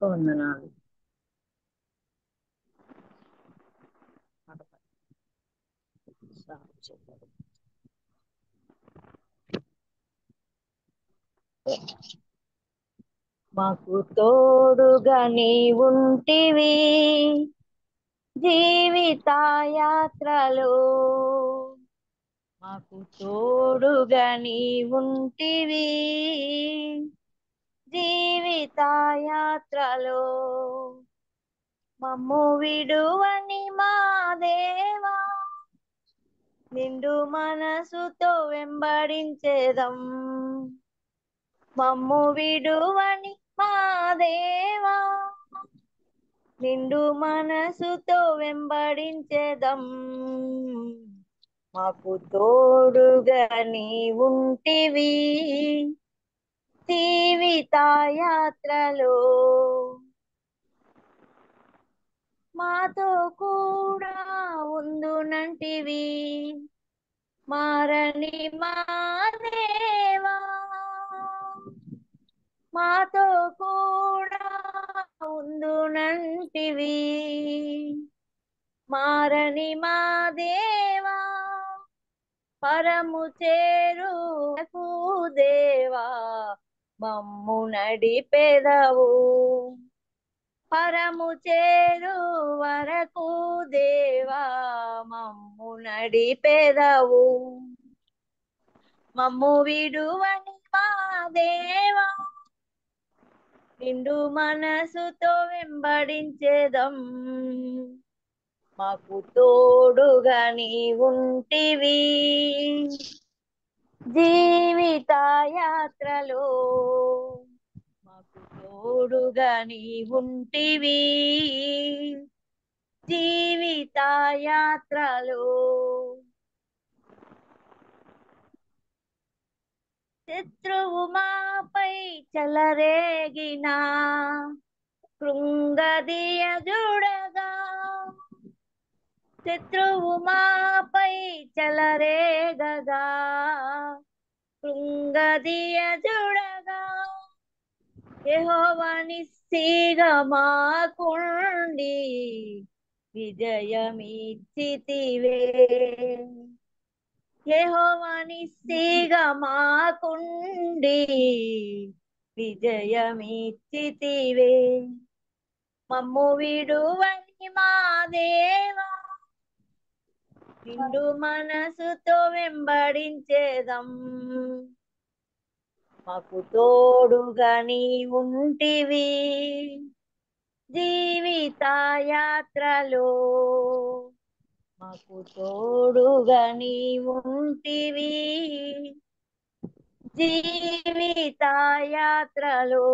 వందనాలు. మాకు తోడుగా నీవుంటివి జీవిత యాత్రలో, మాకు తోడుగా నీవుంటివి జీవిత యాత్రలో. మమ్ము విడువని మా దేవా, నిండు మనసుతో వెంబడించేదం. మమ్ము విడువని మా దేవా, నిండు మనసుతో వెంబడించేదం. మాకు తోడుగా నీవుంటివి జీవిత యాత్రలో, మాతో కూడా ఉందునంటివి మారని మా దేవా. మాతో కూడా ఉందునంటివి మారని మా దేవా. పరము చేరుకు దేవా మమ్ము నడిపెదవు, పరము చేరు వరకు దేవా మమ్ము నడిపెదవు. మమ్ము విడువని మా దేవా, నిండు మనసుతో వెంబడించేదం. మాకు తోడుగా నీవుంటివి జీవిత యాత్రలో, మాకు తోడుగా నీవుంటివి జీవిత యాత్రలో. శత్రువు మాపై చెలరేగినా కృంగదీయ చూడగా, శత్రువు మాపై చెలరేగగా కృంగదీయ చూడగా, యెహోవా నిస్సిగా మాకుండి విజయమిచ్చితివే. యెహోవా నిస్సిగా మాకుండి విజయమిచ్చితివే. మమ్ము విడువని మా దేవా, నిండు మనసుతో వెంబడించేదం. మాకు తోడుగా నీవుంటివి జీవిత యాత్రలో, మాకు తోడుగా నీవుంటివి జీవిత యాత్రలో.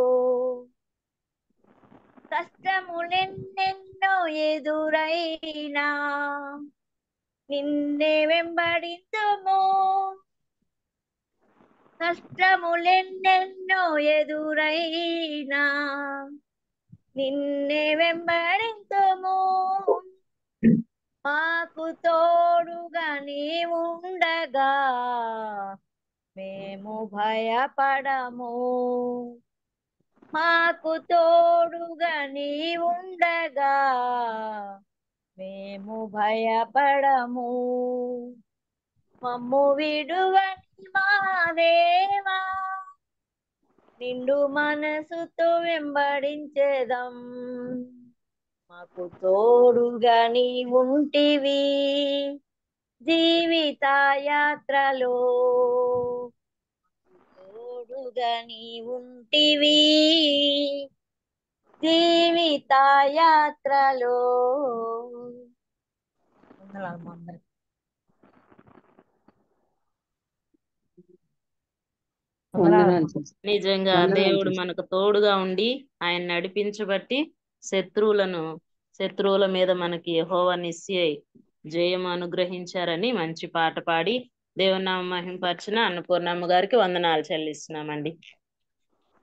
కష్టములెన్నెన్నో ఎదురైనా నిన్నే వెంబడింతుము, కష్టములెన్నెన్నో ఎదురైనా నిన్నే వెంబడింతుము. మాకు తోడుగా నీవుండగా మేము భయపడము, మాకు తోడుగా నీవుండగా మేము భయపడము. మమ్ము విడువని మా దేవా, నిండు మనసుతో వెంబడించేదం. మాకు తోడుగా నీవుంటివి జీవిత యాత్రలో, తోడుగా నీవుంటివి జీవిత యాత్రలో. నిజంగా దేవుడు మనకు తోడుగా ఉండి ఆయన నడిపించబట్టి శత్రువుల మీద మనకి యెహోవా నిస్సి జయం అనుగ్రహించారని మంచి పాట పాడి దేవునామ మహింపరిచిన అన్నపూర్ణమ్మ గారికి వందనాలు చెల్లిస్తున్నామండి.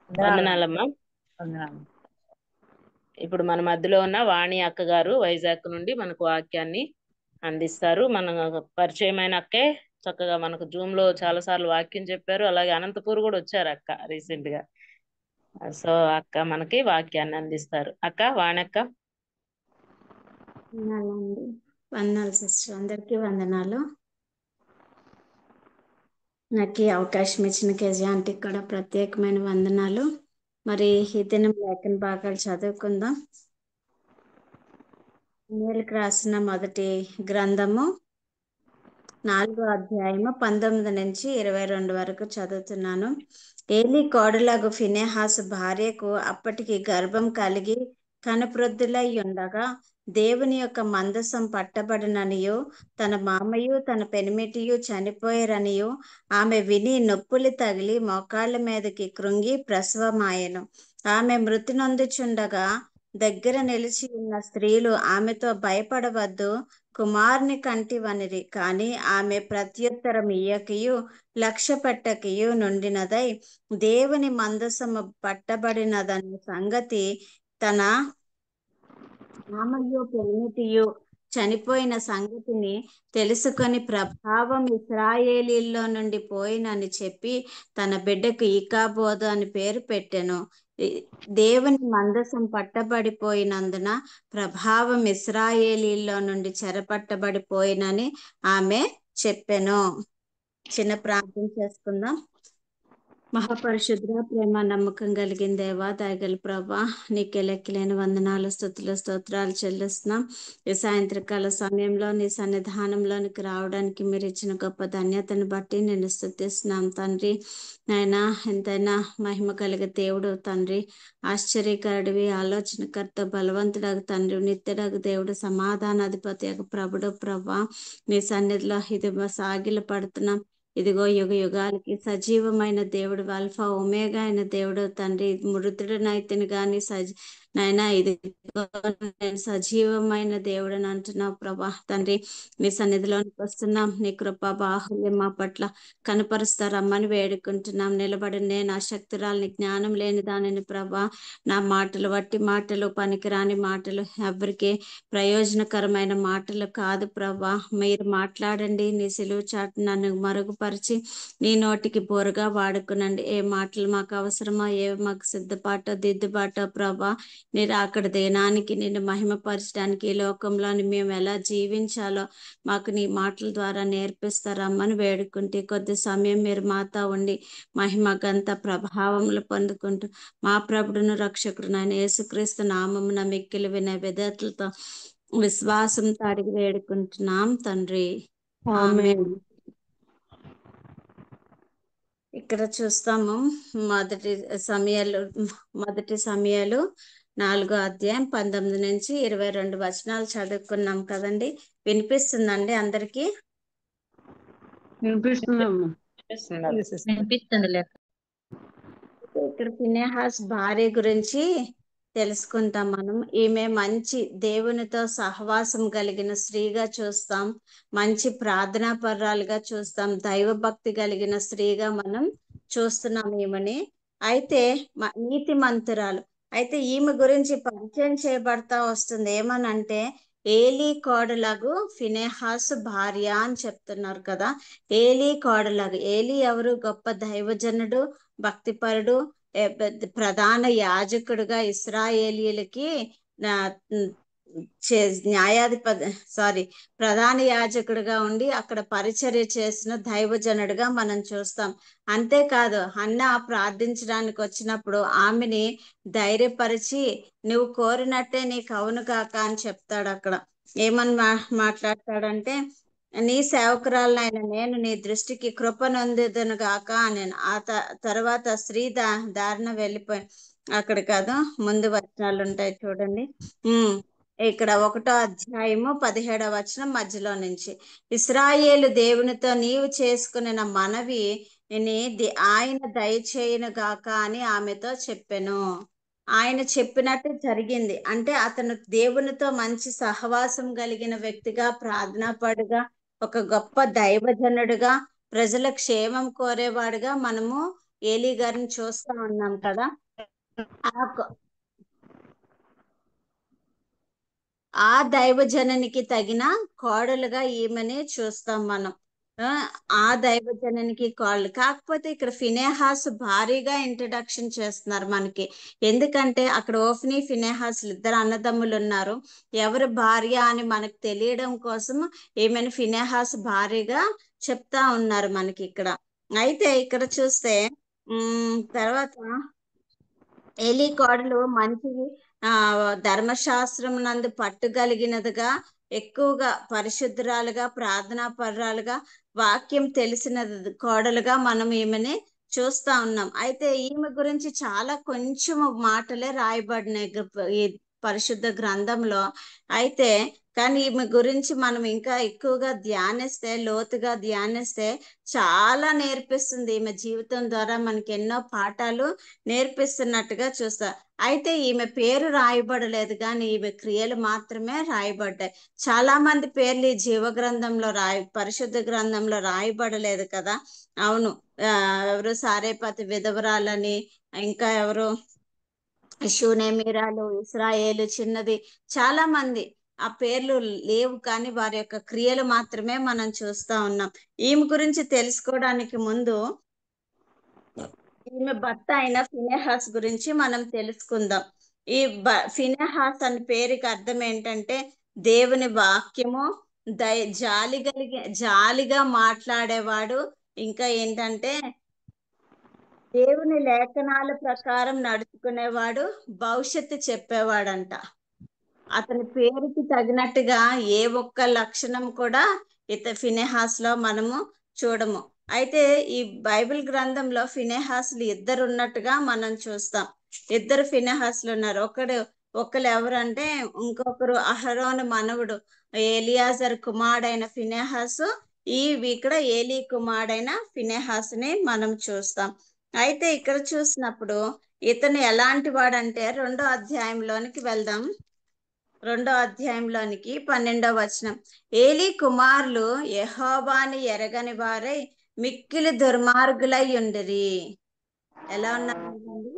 వందనాలమ్మా. ఇప్పుడు మన మధ్యలో ఉన్న వాణి అక్క గారు వైజాగ్ నుండి మనకు వాక్యాన్ని అందిస్తారు. మన పరిచయమైన అక్కే చక్కగా మనకు జూమ్ లో చాలా సార్లు వాక్యం చెప్పారు. అలాగే అనంతపూర్ కూడా వచ్చారు అక్క రీసెంట్ గా. సో అక్క మనకి వాక్యాన్ని అందిస్తారు. అక్క వాణక్క. వందనాలండి. వందనాలు సిస్టర్, అందరికీ వందనాలు. నాకు ఈ అవకాశం ఇచ్చిన కేజీ ఆంటీకి కూడా ప్రత్యేకమైన వందనాలు. మరి ఈ దినం లేఖన భాగాలు చదువుకుందాం. సమూయేలుకు రాసిన మొదటి గ్రంథము 4వ అధ్యాయము 19 నుంచి 22 వరకు చదువుతున్నాను. ఏలీ కోడలగు ఫినెహాసు భార్యకు అప్పటికి గర్భం కలిగి కనుప్రొద్దులై ఉండగా దేవుని యొక్క మందసం పట్టబడిననియు తన మామయు తన పెనిమిటియు చనిపోయారనియు ఆమె విని నొప్పులు తగిలి మోకాళ్ళ మీదకి కృంగి ప్రసవమాయెను. ఆమె మృతి నొందుచుండగా దగ్గర నిలిచి ఉన్న స్త్రీలు ఆమెతో భయపడవద్దు, కుమారుని కంటివనిరి. కాని ఆమె ప్రత్యుత్తరం ఇయ్యకయు లక్ష్య పెట్టకయు నుండినదై దేవుని మందసము పట్టబడినదన్న సంగతి తన మామయ్యు పెనిమిటియు చనిపోయిన సంగతిని తెలుసుకొని ప్రభావం ఇశ్రాయేలీల్లో నుండి పోయినని చెప్పి తన బిడ్డకు ఈకాబోదు అని పేరు పెట్టెను. దేవుని మందసం పట్టబడిపోయినందున ప్రభావం ఇశ్రాయేలీల్లో నుండి చెరపట్టబడిపోయినని ఆమె చెప్పెను. చిన్న ప్రార్థన చేసుకుందాం. మహాపరిశుద్ర, ప్రేమ నమ్మకం కలిగిన దేవా, దయగల ప్రభా, నీకే లెక్కలేని వందనాలు, స్తుతులు, స్తోత్రాలు చెల్లిస్తున్నాం. ఈ సాయంత్రకాల సమయంలో నీ సన్నిధానంలోనికి రావడానికి మీరు ఇచ్చిన గొప్ప ధన్యతను బట్టి నేను స్తుతిస్తున్నాం తండ్రి. నాయనా, ఎంతైనా మహిమ కలిగే దేవుడు తండ్రి, ఆశ్చర్యకరుడివి, ఆలోచనకర్త, బలవంతుడగు తండ్రి, నిత్యుడగు దేవుడు, సమాధానాధిపతి ప్రభుడు ప్రభా, నీ సన్నిధిలో ఇది సాగిల పడుతున్నాం. ఇదిగో యుగ యుగాలకి సజీవమైన దేవుడు, అల్ఫా ఒమేగా అయిన దేవుడు తండ్రి, మృతుడినైతిని గాని నాయనా ఇదిగో నేను సజీవమైన దేవుడు అని అంటున్నావు ప్రభా తండ్రి. నీ సన్నిధిలోనికి వస్తున్నాం. నీ కృప బాహుల్యం మా పట్ల కనపరుస్తారమ్మని వేడుకుంటున్నాం. నిలబడి నేను అశక్తురాలని, జ్ఞానం లేని దానిని ప్రభా, నా మాటలు వట్టి మాటలు, పనికిరాని మాటలు, ఎవరికి ప్రయోజనకరమైన మాటలు కాదు ప్రభా. మీరు మాట్లాడండి. నీ సిలువ చాటు నన్ను మరుగుపరిచి నీ నోటికి బోరుగా వాడుకునండి. ఏ మాటలు మాకు అవసరమో, ఏ మాకు సిద్ధపాటో దిద్దుబాటో ప్రభా, మీరు అక్కడ దినానికి నిన్ను మహిమపరచడానికి ఈ లోకంలోని మేము ఎలా జీవించాలో మాకు నీ మాటల ద్వారా నేర్పిస్తారమ్మని వేడుకుంటే కొద్ది సమయం మీరు మాతో ఉండి మహిమ గంత ప్రభావములు పొందుకుంటూ మా ప్రభుడును రక్షకుడు ఆయన యేసుక్రీస్తు నామమున మిక్కిలి వినయ విధేయతలతో విశ్వాసంతో అడిగి వేడుకుంటున్నాం తండ్రి. ఆమేన్. ఇక్కడ చూస్తాము మొదటి సమయాలు 4వ అధ్యాయం 19 నుంచి 22 వచనాలు చదువుకున్నాం కదండి. వినిపిస్తుందండి అందరికి? వినిపిస్తుందమ్మా. వినిపిస్తుంది లేక. ఇక్కడ ఫినెహాస్ భార్య గురించి తెలుసుకుంటాం మనం. ఈమె మంచి దేవునితో సహవాసం కలిగిన స్త్రీగా చూస్తాం, మంచి ప్రార్థనా పర్రాలుగా చూస్తాం, దైవ భక్తి కలిగిన స్త్రీగా మనం చూస్తున్నాం ఈమెని. అయితే నీతి మంతురాలు. అయితే ఈమె గురించి పరిచయం చేయబడతా వస్తుంది. ఏమనంటే ఏలీ కోడలగు ఫినెహాసు భార్య అని చెప్తున్నారు కదా. ఏలీ కోడలగు. ఏలీ ఎవరు? గొప్ప దైవజనుడు, భక్తిపరుడు, ప్రధాన యాజకుడుగా ఇశ్రాయేలీలకి ప్రధాన యాజకుడిగా ఉండి అక్కడ పరిచర్య చేసిన దైవజనుడిగా మనం చూస్తాం. అంతేకాదు, హన్నా ప్రార్థించడానికి వచ్చినప్పుడు ఆమెని ధైర్యపరిచి నువ్వు కోరినట్టే నీకు అవును కాక అని చెప్తాడు. అక్కడ ఏమని మాట్లాడతాడంటే, నీ సేవకురాలనైనా నేను నీ దృష్టికి కృప నొందుదును గాక అని. ఆ తర్వాత స్త్రీ దారిన వెళ్ళిపోయి అక్కడ కాదు, ముందు వచనాలు ఉంటాయి చూడండి. ఇక్కడ 1వ అధ్యాయము 17వ వచనం మధ్యలో నుంచి, ఇశ్రాయేలు దేవునితో నీవు చేసుకున్న మనవి ఆయన దయచేయును గాక అని ఆమెతో చెప్పెను. ఆయన చెప్పినట్టు జరిగింది. అంటే అతను దేవునితో మంచి సహవాసం కలిగిన వ్యక్తిగా, ప్రార్థనాపరుడుగా, ఒక గొప్ప దైవజనుడుగా, ప్రజల క్షేమం కోరేవాడుగా మనము ఏలీ గారిని చూస్తా ఉన్నాం కదా. ఆ దైవజనునికి తగిన కోడలుగా ఈమెని చూస్తాం మనం. ఆ దైవజనునికి కాళ్ళు. కాకపోతే ఇక్కడ ఫినెహాస్ భారీగా ఇంట్రడక్షన్ చేస్తున్నారు మనకి. ఎందుకంటే అక్కడ ఓఫ్ని ఫినెహాస్ ఇద్దరు అన్నదమ్ములు ఉన్నారు. ఎవరు భార్య అని మనకు తెలియడం కోసం ఈమెను ఫినెహాస్ భారీగా చెప్తా ఉన్నారు మనకి ఇక్కడ. అయితే ఇక్కడ చూస్తే తర్వాత ఏలీ కోడలు మంచి ధర్మశాస్త్రం నందు పట్టుగలిగినదిగా, ఎక్కువగా పరిశుద్ధురాలుగా, ప్రార్థనా పరురాలుగా, వాక్యం తెలిసిన కోడలుగా మనం ఈమెని చూస్తా ఉన్నాం. అయితే ఈమె గురించి చాలా కొంచెం మాటలే రాయబడినాయి ఈ పరిశుద్ధ గ్రంథంలో. అయితే కానీ ఈమె గురించి మనం ఇంకా ఎక్కువగా ధ్యానిస్తే, లోతుగా ధ్యానిస్తే చాలా నేర్పిస్తుంది. ఈమె జీవితం ద్వారా మనకి ఎన్నో పాఠాలు నేర్పిస్తున్నట్టుగా చూస్తా. అయితే ఈమె పేరు రాయబడలేదు, కానీ ఈమె క్రియలు మాత్రమే రాయబడ్డాయి. చాలా మంది పేర్లు ఈ జీవ గ్రంథంలో పరిశుద్ధ గ్రంథంలో రాయబడలేదు కదా. అవును, ఎవరు సారేపతి విధవరాలని, ఇంకా ఎవరు షూనేమీరాలు, ఇస్రాయేలు చిన్నది, చాలా మంది ఆ పేర్లు లేవు, కానీ వారి యొక్క క్రియలు మాత్రమే మనం చూస్తా ఉన్నాం. ఈమె గురించి తెలుసుకోవడానికి ముందు ఈమె భర్త అయిన ఫినెహాస్ గురించి మనం తెలుసుకుందాం. ఈ ఫినెహాస్ అనే పేరుకి అర్థం ఏంటంటే దేవుని వాక్యము జాలిగా మాట్లాడేవాడు. ఇంకా ఏంటంటే దేవుని లేఖనాల ప్రకారం నడుచుకునేవాడు, భవిష్యత్తు చెప్పేవాడంట. అతని పేరుకి తగినట్టుగా ఏ ఒక్క లక్షణం కూడా ఫినెహాస్ లో మనము చూడము. అయితే ఈ బైబిల్ గ్రంథంలో ఫినెహాస్లు ఇద్దరు ఉన్నట్టుగా మనం చూస్తాం. ఇద్దరు ఫినెహాస్లు ఉన్నారు. ఒకరు ఎవరంటే ఇంకొకరు అహరోను మనవుడు ఎలియాజర్ కుమారుడైన ఫినెహాసు. ఇక్కడ ఏలీ కుమారుడైన ఫినెహాస్ ని మనం చూస్తాం. అయితే ఇక్కడ చూసినప్పుడు ఇతను ఎలాంటి వాడంటే 2వ అధ్యాయంలోనికి వెళ్దాం. 2వ అధ్యాయంలోనికి 12వ వచనం. ఏలీ కుమారులు యెహోవాని ఎరగని వారై మిక్కిలి దుర్మార్గులై ఉండిరి. ఎలా ఉన్నారండి?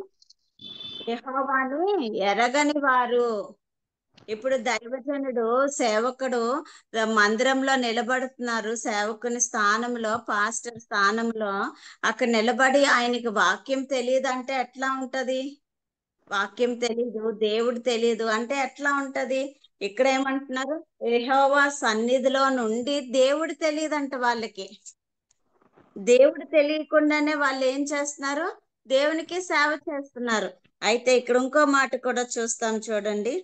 యెహోవాని ఎరగని వారు. ఇప్పుడు దైవజనుడు, సేవకుడు మందిరంలో నిలబడుతున్నారు. సేవకుని స్థానంలో, పాస్టర్ స్థానంలో అక్కడ నిలబడి ఆయనకి వాక్యం తెలియదు అంటే ఎట్లా ఉంటది? వాక్యం తెలీదు, దేవుడు తెలీదు అంటే ఎట్లా ఉంటది? ఇక్కడ ఏమంటున్నారు? యెహోవా సన్నిధిలో నుండి దేవుడు తెలియదంట వాళ్ళకి. దేవుడు తెలియకుండానే వాళ్ళు ఏం చేస్తున్నారు? దేవునికి సేవ చేస్తున్నారు. అయితే ఇక్కడ ఇంకో మాట కూడా చూస్తాం చూడండి.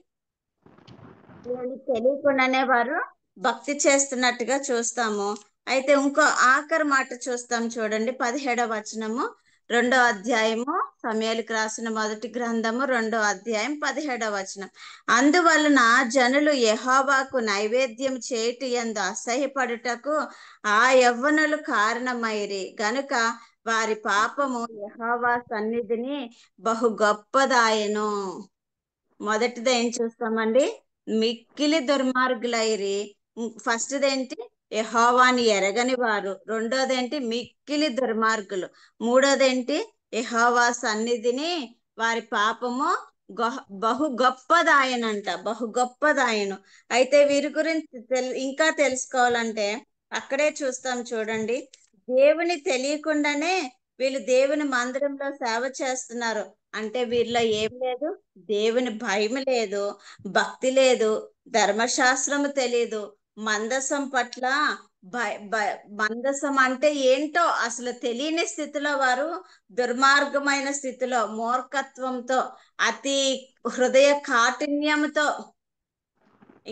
దేవునికి తెలియకుండానే వారు భక్తి చేస్తున్నట్టుగా చూస్తాము. అయితే ఇంకో ఆఖరి మాట చూస్తాం చూడండి, 17వ వచనము, 2వ అధ్యాయము, సమూయేలుకు రాసిన మొదటి గ్రంథము 2వ అధ్యాయం 17వ వచనం. అందువలన జనులు యెహోవాకు నైవేద్యం చేయుట యందు అసహ్యపడుటకు ఆ యవ్వనులు కారణమైరి గనుక వారి పాపము యెహోవా సన్నిధిని బహు గొప్పదాయను. మొదటిది ఏం చూస్తామండి? మిక్కిలి దుర్మార్గులైరి. ఫస్ట్దేంటి? యెహోవాని ఎరగని వారు. రెండోదేంటి? మిక్కిలి దుర్మార్గులు. మూడోదేంటి? యెహోవా సన్నిధిని వారి పాపము బహు గొప్పదాయనంట, బహు గొప్పదాయను. అయితే వీరి గురించి ఇంకా తెలుసుకోవాలంటే అక్కడే చూస్తాం చూడండి. దేవుని తెలియకుండానే వీళ్ళు దేవుని మందిరంలో సేవ చేస్తున్నారు అంటే వీళ్ళలో ఏం లేదు? దేవుని భయం లేదు, భక్తి లేదు, ధర్మశాస్త్రము తెలియదు, మందసం పట్ల మందసం అంటే ఏంటో అసలు తెలియని స్థితిలో వారు, దుర్మార్గమైన స్థితిలో, మూర్ఖత్వంతో, అతి హృదయ కాఠిన్యంతో,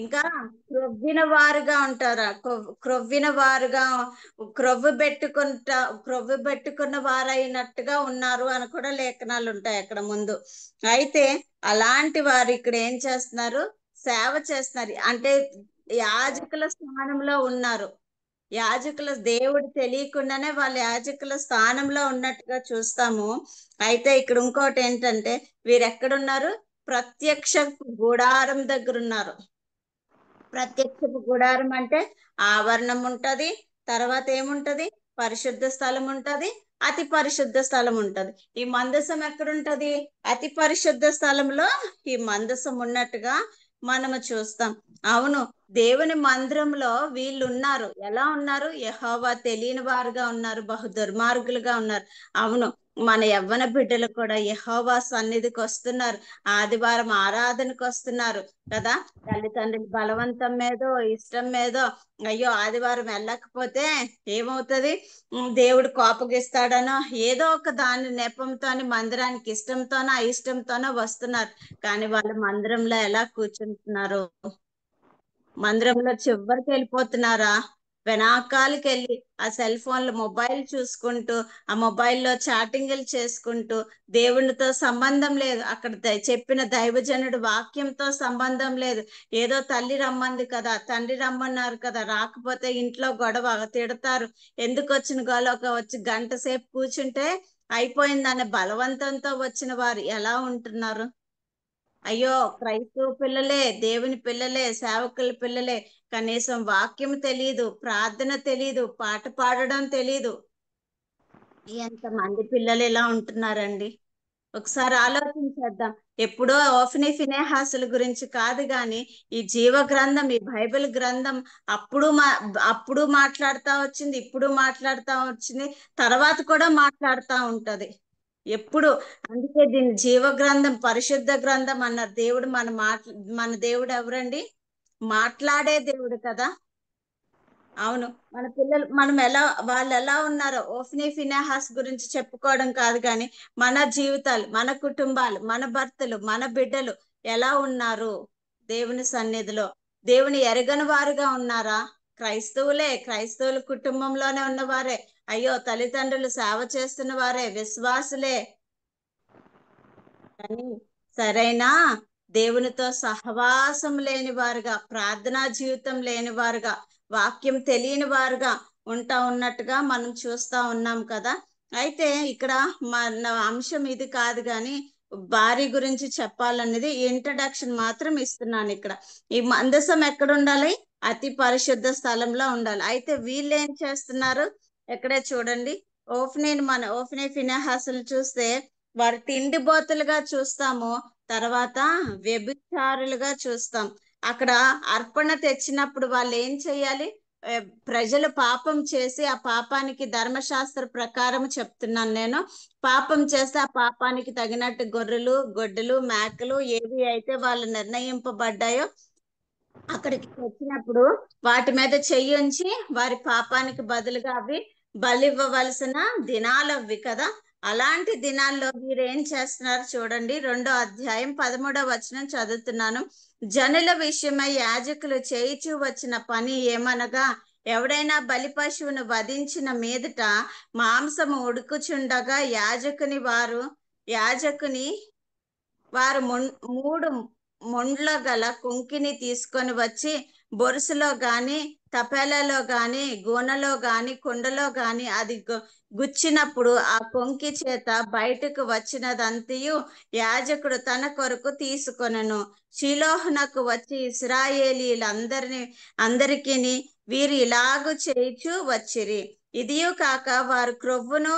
ఇంకా క్రొవ్విన వారుగా ఉంటారా, క్రొవ్విన వారుగా, క్రొవ్వు పెట్టుకున్న వారైనట్టుగా ఉన్నారు అని కూడా లేఖనాలు ఉంటాయి అక్కడ ముందు. అయితే అలాంటి వారు ఇక్కడ ఏం చేస్తున్నారు? సేవ చేస్తున్నారు. అంటే యాజకుల స్థానంలో ఉన్నారు. దేవుడు తెలియకుండానే వాళ్ళు యాజకుల స్థానంలో ఉన్నట్టుగా చూస్తాము. అయితే ఇక్కడ ఇంకోటి ఏంటంటే వీరు ఎక్కడున్నారు? ప్రత్యక్ష గుడారం దగ్గర ఉన్నారు. ప్రత్యక్షపు గుడారం అంటే ఆవరణం ఉంటది, తర్వాత ఏముంటది? పరిశుద్ధ స్థలం ఉంటది, అతి పరిశుద్ధ స్థలం ఉంటది. ఈ మందసం ఎక్కడుంటది? అతి పరిశుద్ధ స్థలంలో ఈ మందసం ఉన్నట్టుగా మనము చూస్తాం. అవును, దేవుని మందిరంలో వీళ్ళు ఉన్నారు. ఎలా ఉన్నారు? యెహోవా తెలియని వారుగా ఉన్నారు, బహు దుర్మార్గులుగా ఉన్నారు. అవును, మన యవ్వన బిడ్డలు కూడా యెహోవా సన్నిధికి వస్తున్నారు, ఆదివారం ఆరాధనకు వస్తున్నారు కదా. తల్లిదండ్రుల బలవంతం మీదో ఇష్టం మీదో అయ్యో ఆదివారం వెళ్ళకపోతే ఏమవుతుంది, దేవుడు కోపగిస్తాడనో ఏదో ఒక దాని నెపంతోని మందిరానికి ఇష్టంతోనో అయిష్టంతోనో వస్తున్నారు. కానీ వాళ్ళు మందిరంలో ఎలా కూర్చుంటున్నారు? మందిరంలో చివరికి వెళ్ళిపోతున్నారా? వెనాకాలకి వెళ్ళి ఆ సెల్ ఫోన్లు మొబైల్ చూసుకుంటూ ఆ మొబైల్లో చాటింగ్లు చేసుకుంటూ దేవునితో సంబంధం లేదు, అక్కడ చెప్పిన దైవజనుడు వాక్యంతో సంబంధం లేదు. ఏదో తల్లి రమ్మంది కదా, తండ్రి రమ్మన్నారు కదా, రాకపోతే ఇంట్లో గొడవ తిడతారు, ఎందుకు వచ్చిన గొడవ, వచ్చి గంట సేపు కూర్చుంటే అయిపోయిందనే బలవంతంతో వచ్చిన వారు ఎలా ఉంటున్నారు? అయ్యో, క్రైస్తవ పిల్లలే, దేవుని పిల్లలే, సేవకుల పిల్లలే, కనీసం వాక్యం తెలీదు, ప్రార్థన తెలీదు, పాట పాడడం తెలీదు. ఎంతమంది పిల్లలు ఇలా ఉంటున్నారండి? ఒకసారి ఆలోచించేద్దాం. ఎప్పుడో ఓఫ్నీ ఫినేహాసుల గురించి కాదు గాని ఈ జీవ గ్రంథం, ఈ బైబిల్ గ్రంథం అప్పుడు మాట్లాడుతా వచ్చింది, ఇప్పుడు మాట్లాడుతా వచ్చింది, తర్వాత కూడా మాట్లాడుతా ఉంటది ఎప్పుడు. అందుకే దీన్ని జీవ గ్రంథం, పరిశుద్ధ గ్రంథం అన్నారు. దేవుడు మన దేవుడు ఎవరండి? మాట్లాడే దేవుడు కదా. అవును, మన పిల్లలు వాళ్ళు ఎలా ఉన్నారో ఓఫ్నీ ఫినేహాస్ గురించి చెప్పుకోవడం కాదు కానీ మన జీవితాలు, మన కుటుంబాలు, మన భర్తలు, మన బిడ్డలు ఎలా ఉన్నారు దేవుని సన్నిధిలో? దేవుని ఎరగని వారుగా ఉన్నారా? క్రైస్తవుల కుటుంబంలోనే ఉన్నవారే, అయ్యో తల్లిదండ్రులు సేవ చేస్తున్న వారే, విశ్వాసులే, కానీ సరైన దేవునితో సహవాసం లేని వారుగా, ప్రార్థనా జీవితం లేని వారుగా, వాక్యం తెలియని వారుగా ఉన్నట్టుగా మనం చూస్తా ఉన్నాం కదా. అయితే ఇక్కడ మన అంశం ఇది కాదు కానీ భార్య గురించి చెప్పాలనేది ఇంట్రడక్షన్ మాత్రం ఇస్తున్నాను. ఇక్కడ ఈ మందసం ఎక్కడ ఉండాలి? అతి పరిశుద్ధ స్థలంలో ఉండాలి. అయితే వీళ్ళు ఏం చేస్తున్నారు? ఎక్కడే చూడండి, ఓఫ్నీ ఫినెహాసులు చూస్తే వారు తిండిబోతులుగా చూస్తాము, తర్వాత వ్యభిచారులుగా చూస్తాం. అక్కడ అర్పణ తెచ్చినప్పుడు వాళ్ళు ఏం చేయాలి? ప్రజలు పాపం చేసి ఆ పాపానికి ధర్మశాస్త్ర ప్రకారం చెప్తున్నాను నేను, పాపం చేస్తే ఆ పాపానికి తగినట్టు గొర్రెలు, గొడ్డలు, మేకలు ఏవి అయితే వాళ్ళు నిర్ణయింపబడ్డాయో అక్కడికి వచ్చినప్పుడు వాటి మీద చెయ్యి ఉంచి వారి పాపానికి బదులుగా అవి బలివ్వవలసిన దినాలు అవి కదా. అలాంటి దినాల్లో మీరు ఏం చేస్తున్నారు చూడండి, 2వ అధ్యాయం 13వ వచనం చదువుతున్నాను. జనుల విషయమై యాజకులు చేయిచూ వచ్చిన పని ఏమనగా, ఎవడైనా బలి పశువును వధించిన మీదట మాంసము ఉడుకుచుండగా యాజకుని వారు 3 మొండ్ల గల కుంకిని తీసుకొని వచ్చి బొరుసులో గాని, తపేలలో గాని, గూనెలో గాని, కుండలో గాని అది గుచ్చినప్పుడు ఆ కొంకి చేత బయటకు వచ్చినదంతయు యాజకుడు తన కొరకు తీసుకొనెను. షిలోహునకు వచ్చి అందరికీ వీరు ఇలాగు చేయిచు వచ్చిరి. ఇదియు కాక వారు క్రొవ్వును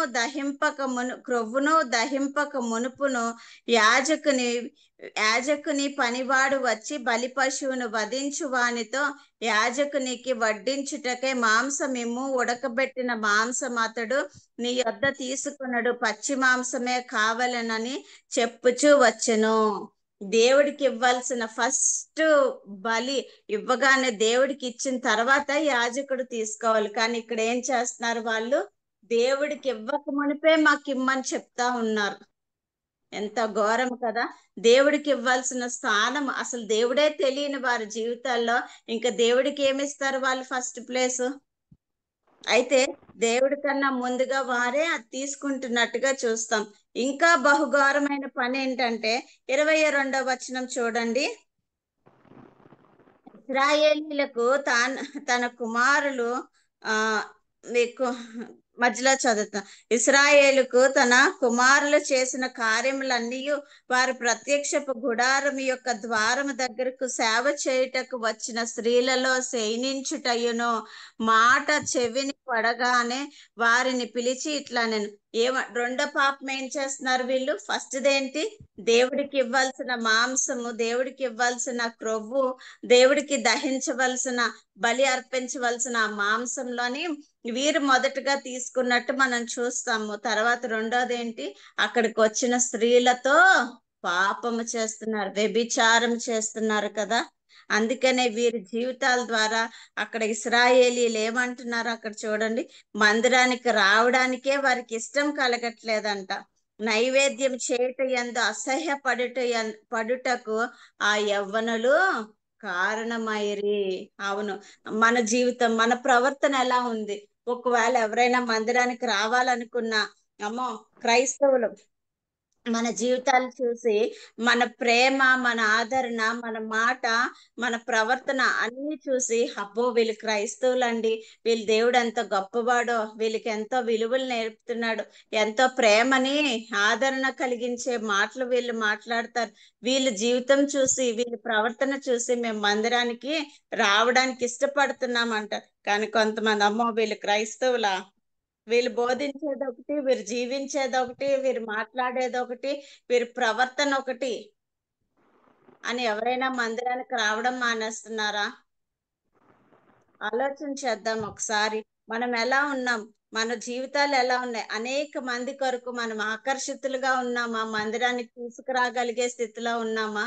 దహింపక మునుపును యాజకుని పనివాడు వచ్చి బలి పశువును వధించు వానితో యాజకునికి వడ్డించుటకే మాంసమిమ్ము, ఉడకబెట్టిన మాంసం అతడు నీ యొద్ద తీసుకున్నాడు, పచ్చి మాంసమే కావాలనని చెప్పుచూ వచ్చెను. దేవుడికి ఇవ్వాల్సిన ఫస్ట్ బలి ఇవ్వగానే దేవుడికి ఇచ్చిన తర్వాత యాజకుడు తీసుకోవాలి. కానీ ఇక్కడ ఏం చేస్తున్నారు వాళ్ళు? దేవుడికి ఇవ్వక మునిపే మాకు ఇమ్మని చెప్తా ఉన్నారు. ఎంత ఘోరం కదా. దేవుడికి ఇవ్వాల్సిన స్థానం అసలు దేవుడే తెలియని వారి జీవితాల్లో ఇంకా దేవుడికి ఏమిస్తారు వాళ్ళు ఫస్ట్ ప్లేస్? అయితే దేవుడి కన్నా ముందుగా వారే అది తీసుకుంటున్నట్టుగా చూస్తాం. ఇంకా బహుఘోరమైన పని ఏంటంటే 22వ వచనం చూడండి. ఇశ్రాయేలీలకు తన కుమారులు మీకు మధ్యలో చదువుతాం. ఇశ్రాయేలుకు తన కుమారులు చేసిన కార్యములన్నీ వారి ప్రత్యక్షపు గుడారం యొక్క ద్వారము దగ్గరకు సేవ చేయుటకు వచ్చిన స్త్రీలలో శయనించుటయును మాట చెవిని పడగానే వారిని పిలిచి ఇట్లా నేను రెండో పాపం ఏం చేస్తున్నారు వీళ్ళు? ఫస్ట్దేంటి? దేవుడికి ఇవ్వాల్సిన మాంసము, దేవుడికి ఇవ్వాల్సిన క్రొవ్వు, దేవుడికి దహించవలసిన బలి అర్పించవలసిన ఆ మాంసంలోని వీరు మొదటగా తీసుకున్నట్టు మనం చూస్తాము. తర్వాత రెండోది ఏంటి? అక్కడికి వచ్చిన స్త్రీలతో పాపము చేస్తున్నారు, వ్యభిచారం చేస్తున్నారు కదా. అందుకనే వీరి జీవితాల ద్వారా అక్కడ ఇశ్రాయేలీలు ఏమంటున్నారు అక్కడ చూడండి, మందిరానికి రావడానికే వారికి ఇష్టం కలగట్లేదంట. నైవేద్యం చేయుట యందు పడుటకు ఆ యవ్వనులు కారణమైరి. అవును, మన జీవితం, మన ప్రవర్తన ఎలా ఉంది? ఒకవేళ ఎవరైనా మందిరానికి రావాలనుకున్నా, అమ్మో క్రైస్తవులు మన జీవితాలు చూసి మన ప్రేమ, మన ఆదరణ, మన మాట, మన ప్రవర్తన అన్ని చూసి అబ్బో వీళ్ళు క్రైస్తవులండి, వీళ్ళు దేవుడు ఎంత గొప్పవాడో, వీళ్ళకి ఎంతో విలువలు నేర్పుతున్నాడు, ఎంతో ప్రేమని ఆదరణ కలిగించే మాటలు వీళ్ళు మాట్లాడతారు, వీళ్ళ జీవితం చూసి వీళ్ళ ప్రవర్తన చూసి మేము మందిరానికి రావడానికి ఇష్టపడుతున్నామంట. కానీ కొంతమంది అమ్మో వీళ్ళు క్రైస్తవులా, వీళ్ళు బోధించేది ఒకటి, వీరు జీవించేది ఒకటి, వీరు మాట్లాడేది ఒకటి, వీరి ప్రవర్తన ఒకటి అని ఎవరైనా మందిరానికి రావడం మానేస్తున్నారా? ఆలోచన చేద్దాం ఒకసారి. మనం ఎలా ఉన్నాం? మన జీవితాలు ఎలా ఉన్నాయి? అనేక మంది కొరకు మనం ఆకర్షితులుగా ఉన్నామా? మందిరానికి తీసుకురాగలిగే స్థితిలో ఉన్నామా?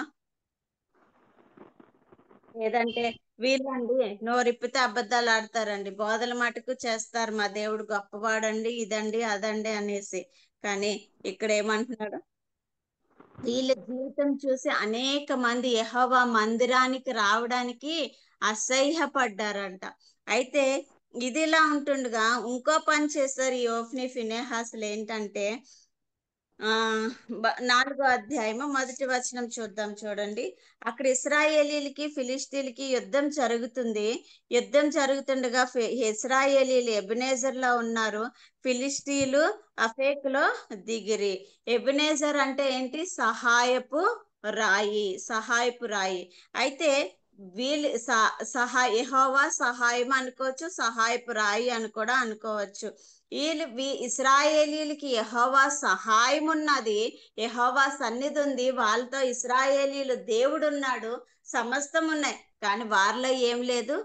లేదంటే వీళ్ళండి నోరిప్పితే అబద్ధాలు ఆడతారండి, బోధల మటుకు చేస్తారు, మా దేవుడు గొప్పవాడండి, ఇదండి అదండి అనేసి. కానీ ఇక్కడ ఏమంటున్నాడు? వీళ్ళ జీవితం చూసి అనేక మంది యెహోవా మందిరానికి రావడానికి అసహ్యపడ్డారంట. అయితే ఇది ఇలా ఉంటుండగా ఇంకో పని చేస్తారు ఈ ఓఫ్ని ఫినెహాసులు. ఏంటంటే 4వ అధ్యాయము 1వ వచనం చూద్దాం చూడండి. అక్కడ ఇశ్రాయేలీలకి ఫిలిష్తీలకి యుద్ధం జరుగుతుంది. యుద్ధం జరుగుతుండగా ఇశ్రాయేలీలు ఎబెనేజర్ లో ఉన్నారు, ఫిలిష్తీలు అఫేకులో దిగిరి. ఎబెనేజర్ అంటే ఏంటి? సహాయపు రాయి, సహాయపు రాయి. అయితే వీళ్ళు యెహోవా సహాయం అనుకోవచ్చు, సహాయపు రాయి అని కూడా అనుకోవచ్చు. ఇశ్రాయేలీలకి యెహోవా సహాయం ఉన్నది, యెహోవా సన్నిధి ఉంది, వాళ్ళతో ఇశ్రాయేలీలు దేవుడు ఉన్నాడు, సమస్తం ఉన్నాయి. కానీ వారిలో ఏం లేదు?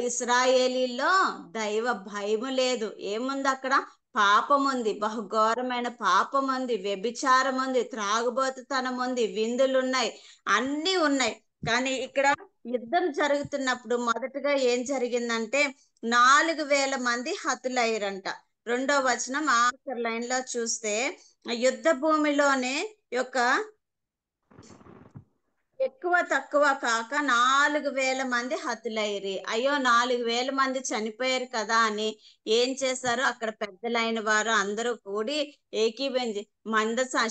ఇశ్రాయేలీల్లో దైవ భయము లేదు. ఏముంది అక్కడ? పాపం ఉంది, బహుఘోరమైన పాపం ఉంది, వ్యభిచారం ఉంది, త్రాగుబోతుతనం ఉంది, విందులున్నాయి, అన్ని ఉన్నాయి. కానీ ఇక్కడ యుద్ధం జరుగుతున్నప్పుడు మొదటగా ఏం జరిగిందంటే 4,000 మంది హతులయ్యారంట. 2వ వచనం ఆఖరి లైన్ లో చూస్తే యుద్ధ భూమిలోనే యొక్క ఎక్కువ తక్కువ కాక 4,000 మంది హతులయ్యారు. అయ్యో 4,000 మంది చనిపోయారు కదా అని ఏం చేశారు? అక్కడ పెద్దలైన వారు అందరూ కూడి ఏకీభవించి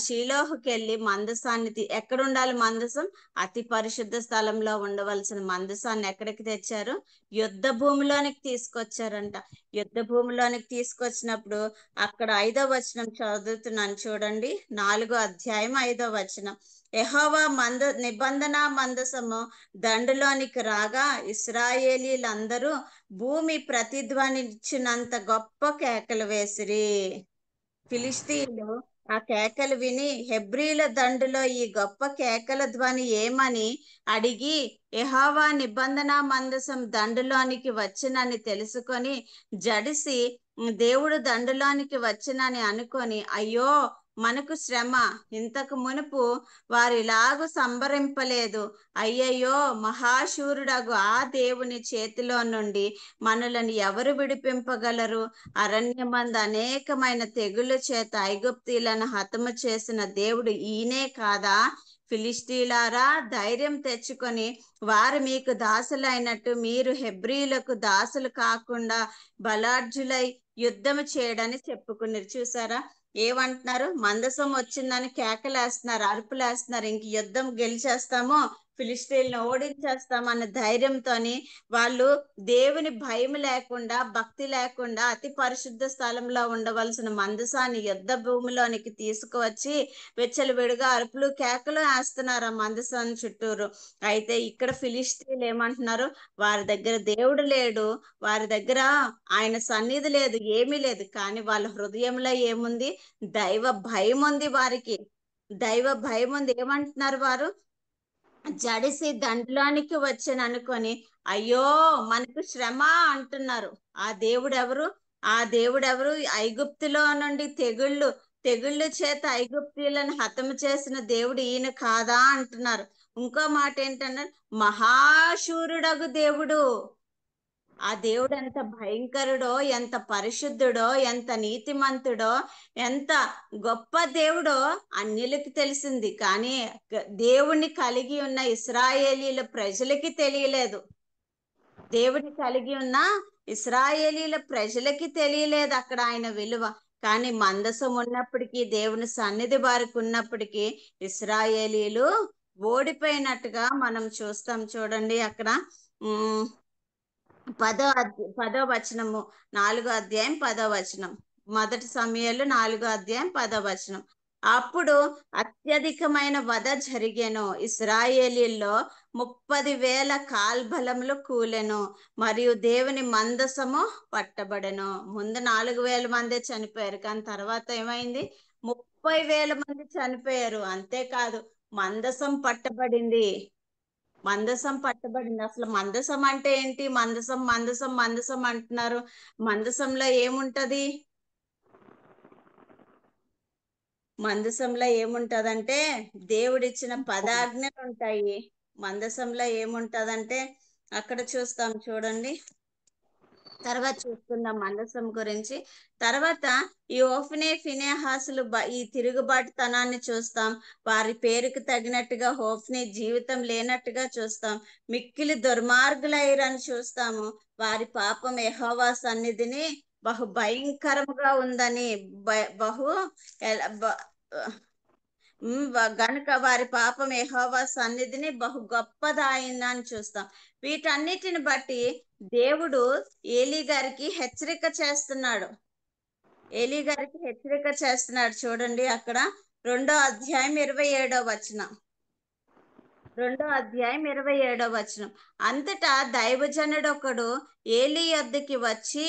షీలోహుకి వెళ్ళి మందసాన్ని ఎక్కడ ఉండాలి? మందసం అతి పరిశుద్ధ స్థలంలో ఉండవలసిన మందసాన్ని ఎక్కడికి తెచ్చారు? యుద్ధ భూమిలోనికి తీసుకొచ్చారంట. యుద్ధ భూమిలోనికి తీసుకొచ్చినప్పుడు అక్కడ 5వ వచనం చదువుతున్నాను చూడండి. 4వ అధ్యాయం 5వ వచనం. యెహోవా నిబంధన మందసము దండులోనికి రాగా ఇశ్రాయేలీలందరూ భూమి ప్రతిధ్వనించినంత గొప్ప కేకలు వేసిరి. ఫిలిష్తీయులు ఆ కేకలు విని హెబ్రీల దండులో ఈ గొప్ప కేకల ధ్వని ఏమని అడిగి యెహోవా నిబంధన మందసం దండులోనికి వచ్చినని తెలుసుకొని జడిసి దేవుడు దండులోనికి వచ్చినని అనుకొని అయ్యో మనకు శ్రమ, ఇంతకు మునుపు వారిలాగు సంబరింపలేదు, అయ్యయ్యో మహాశూరుడగు ఆ దేవుని చేతిలో నుండి మనలను ఎవరు విడిపింపగలరు? అరణ్యమందు అనేకమైన తెగుళ్ళ చేత ఐగుప్తీలను హతము చేసిన దేవుడు ఈయనే కాదా? ఫిలిష్తీలారా ధైర్యం తెచ్చుకొని వారు మీకు దాసులైనట్టు మీరు హెబ్రీలకు దాసులు కాకుండా బలాఢ్యులై యుద్ధము చేయడని చెప్పుకున్నారు. చూసారా ఏమంటున్నారు? మందసం వచ్చిందని కేకలేస్తున్నారు, అరుపులేస్తున్నారు, ఇంక యుద్ధం గెలిచేస్తామో ఫిలిష్తీయులను ఓడించేస్తామన్న ధైర్యంతోని వాళ్ళు దేవుని భయం లేకుండా, భక్తి లేకుండా అతి పరిశుద్ధ స్థలంలో ఉండవలసిన మందసాన్ని యుద్ధ భూమిలోనికి తీసుకువచ్చి వెచ్చలవిడిగా అరుపులు కేకలు వేస్తున్నారు ఆ మందసాన్ని చుట్టూరు. అయితే ఇక్కడ ఫిలిష్తీయులు ఏమంటున్నారు? వారి దగ్గర దేవుడు లేడు, వారి దగ్గర ఆయన సన్నిధి లేదు, ఏమీ లేదు. కానీ వాళ్ళ హృదయంలో ఏముంది? దైవ భయం ఉంది. వారికి దైవ భయం ఉంది. ఏమంటున్నారు వారు? జడిసి దండ్లోనికి వచ్చాను అనుకొని అయ్యో మనకు శ్రమ అంటున్నారు. ఆ దేవుడెవరు? ఆ దేవుడెవరు? ఐగుప్తులో నుండి తెగుళ్ళు చేత ఐగుప్తీయులను హతము చేసిన దేవుడు ఈయన కాదా అంటున్నారు. ఇంకో మాట ఏంటన్నారు? మహాశూరుడగు దేవుడు. ఆ దేవుడు ఎంత భయంకరుడో, ఎంత పరిశుద్ధుడో, ఎంత నీతిమంతుడో, ఎంత గొప్ప దేవుడో అన్యులకి తెలిసింది. కానీ దేవుణ్ణి కలిగి ఉన్న ఇశ్రాయేలీల ప్రజలకి తెలియలేదు. దేవుని కలిగి ఉన్న ఇశ్రాయేలీల ప్రజలకి తెలియలేదు అక్కడ ఆయన విలువ. కానీ మందసం ఉన్నప్పటికీ, దేవుని సన్నిధి వారికి ఉన్నప్పటికీ ఇశ్రాయేలీలు ఓడిపోయినట్టుగా మనం చూస్తాం. చూడండి అక్కడ 10వ వచనము, 4వ అధ్యాయం 10వ వచనం. 1 సమూయేలు 4వ అధ్యాయం 10వ వచనం. అప్పుడు అత్యధికమైన వధ జరిగెను, ఇశ్రాయేలీల్లో 30,000 కాల్బలములు కూలెను, మరియు దేవుని మందసము పట్టబడెను. ముందు 4,000 మంది చనిపోయారు, కానీ తర్వాత ఏమైంది? 30,000 మంది చనిపోయారు. అంతేకాదు మందసం పట్టబడింది. మందసం పట్టబడింది. అసలు మందసం అంటే ఏంటి? మందసం మందసం మందసం అంటున్నారు. మందసంలో ఏముంటది? మందసంలో ఏముంటదంటే దేవుడిచ్చిన పదాజ్ఞలు ఉంటాయి. మందసంలో ఏముంటదంటే అక్కడ చూస్తాం, చూడండి. తర్వాత చూసుకుందాం మందసం గురించి. తర్వాత ఈ హోఫ్నీ ఫినెహాసులు ఈ తిరుగుబాటుతనాన్ని చూస్తాం. వారి పేరుకు తగినట్టుగా హోఫ్నీ జీవితం లేనట్టుగా చూస్తాం. మిక్కిలి దుర్మార్గులైరని చూస్తాము. వారి పాపం యెహోవా సన్నిధిని బహు భయంకరముగా ఉందని, గనుక వారి పాపం యెహోవా సన్నిధిని బహు గొప్పదాయిందని చూస్తాం. వీటన్నిటిని బట్టి దేవుడు ఏలీ గారికి హెచ్చరిక చేస్తున్నాడు. చూడండి అక్కడ 2వ అధ్యాయం 27వ వచనం. 2వ అధ్యాయం 27వ వచనం. అంతటా దైవజనుడు ఒకడు ఏలీ యొద్దకి వచ్చి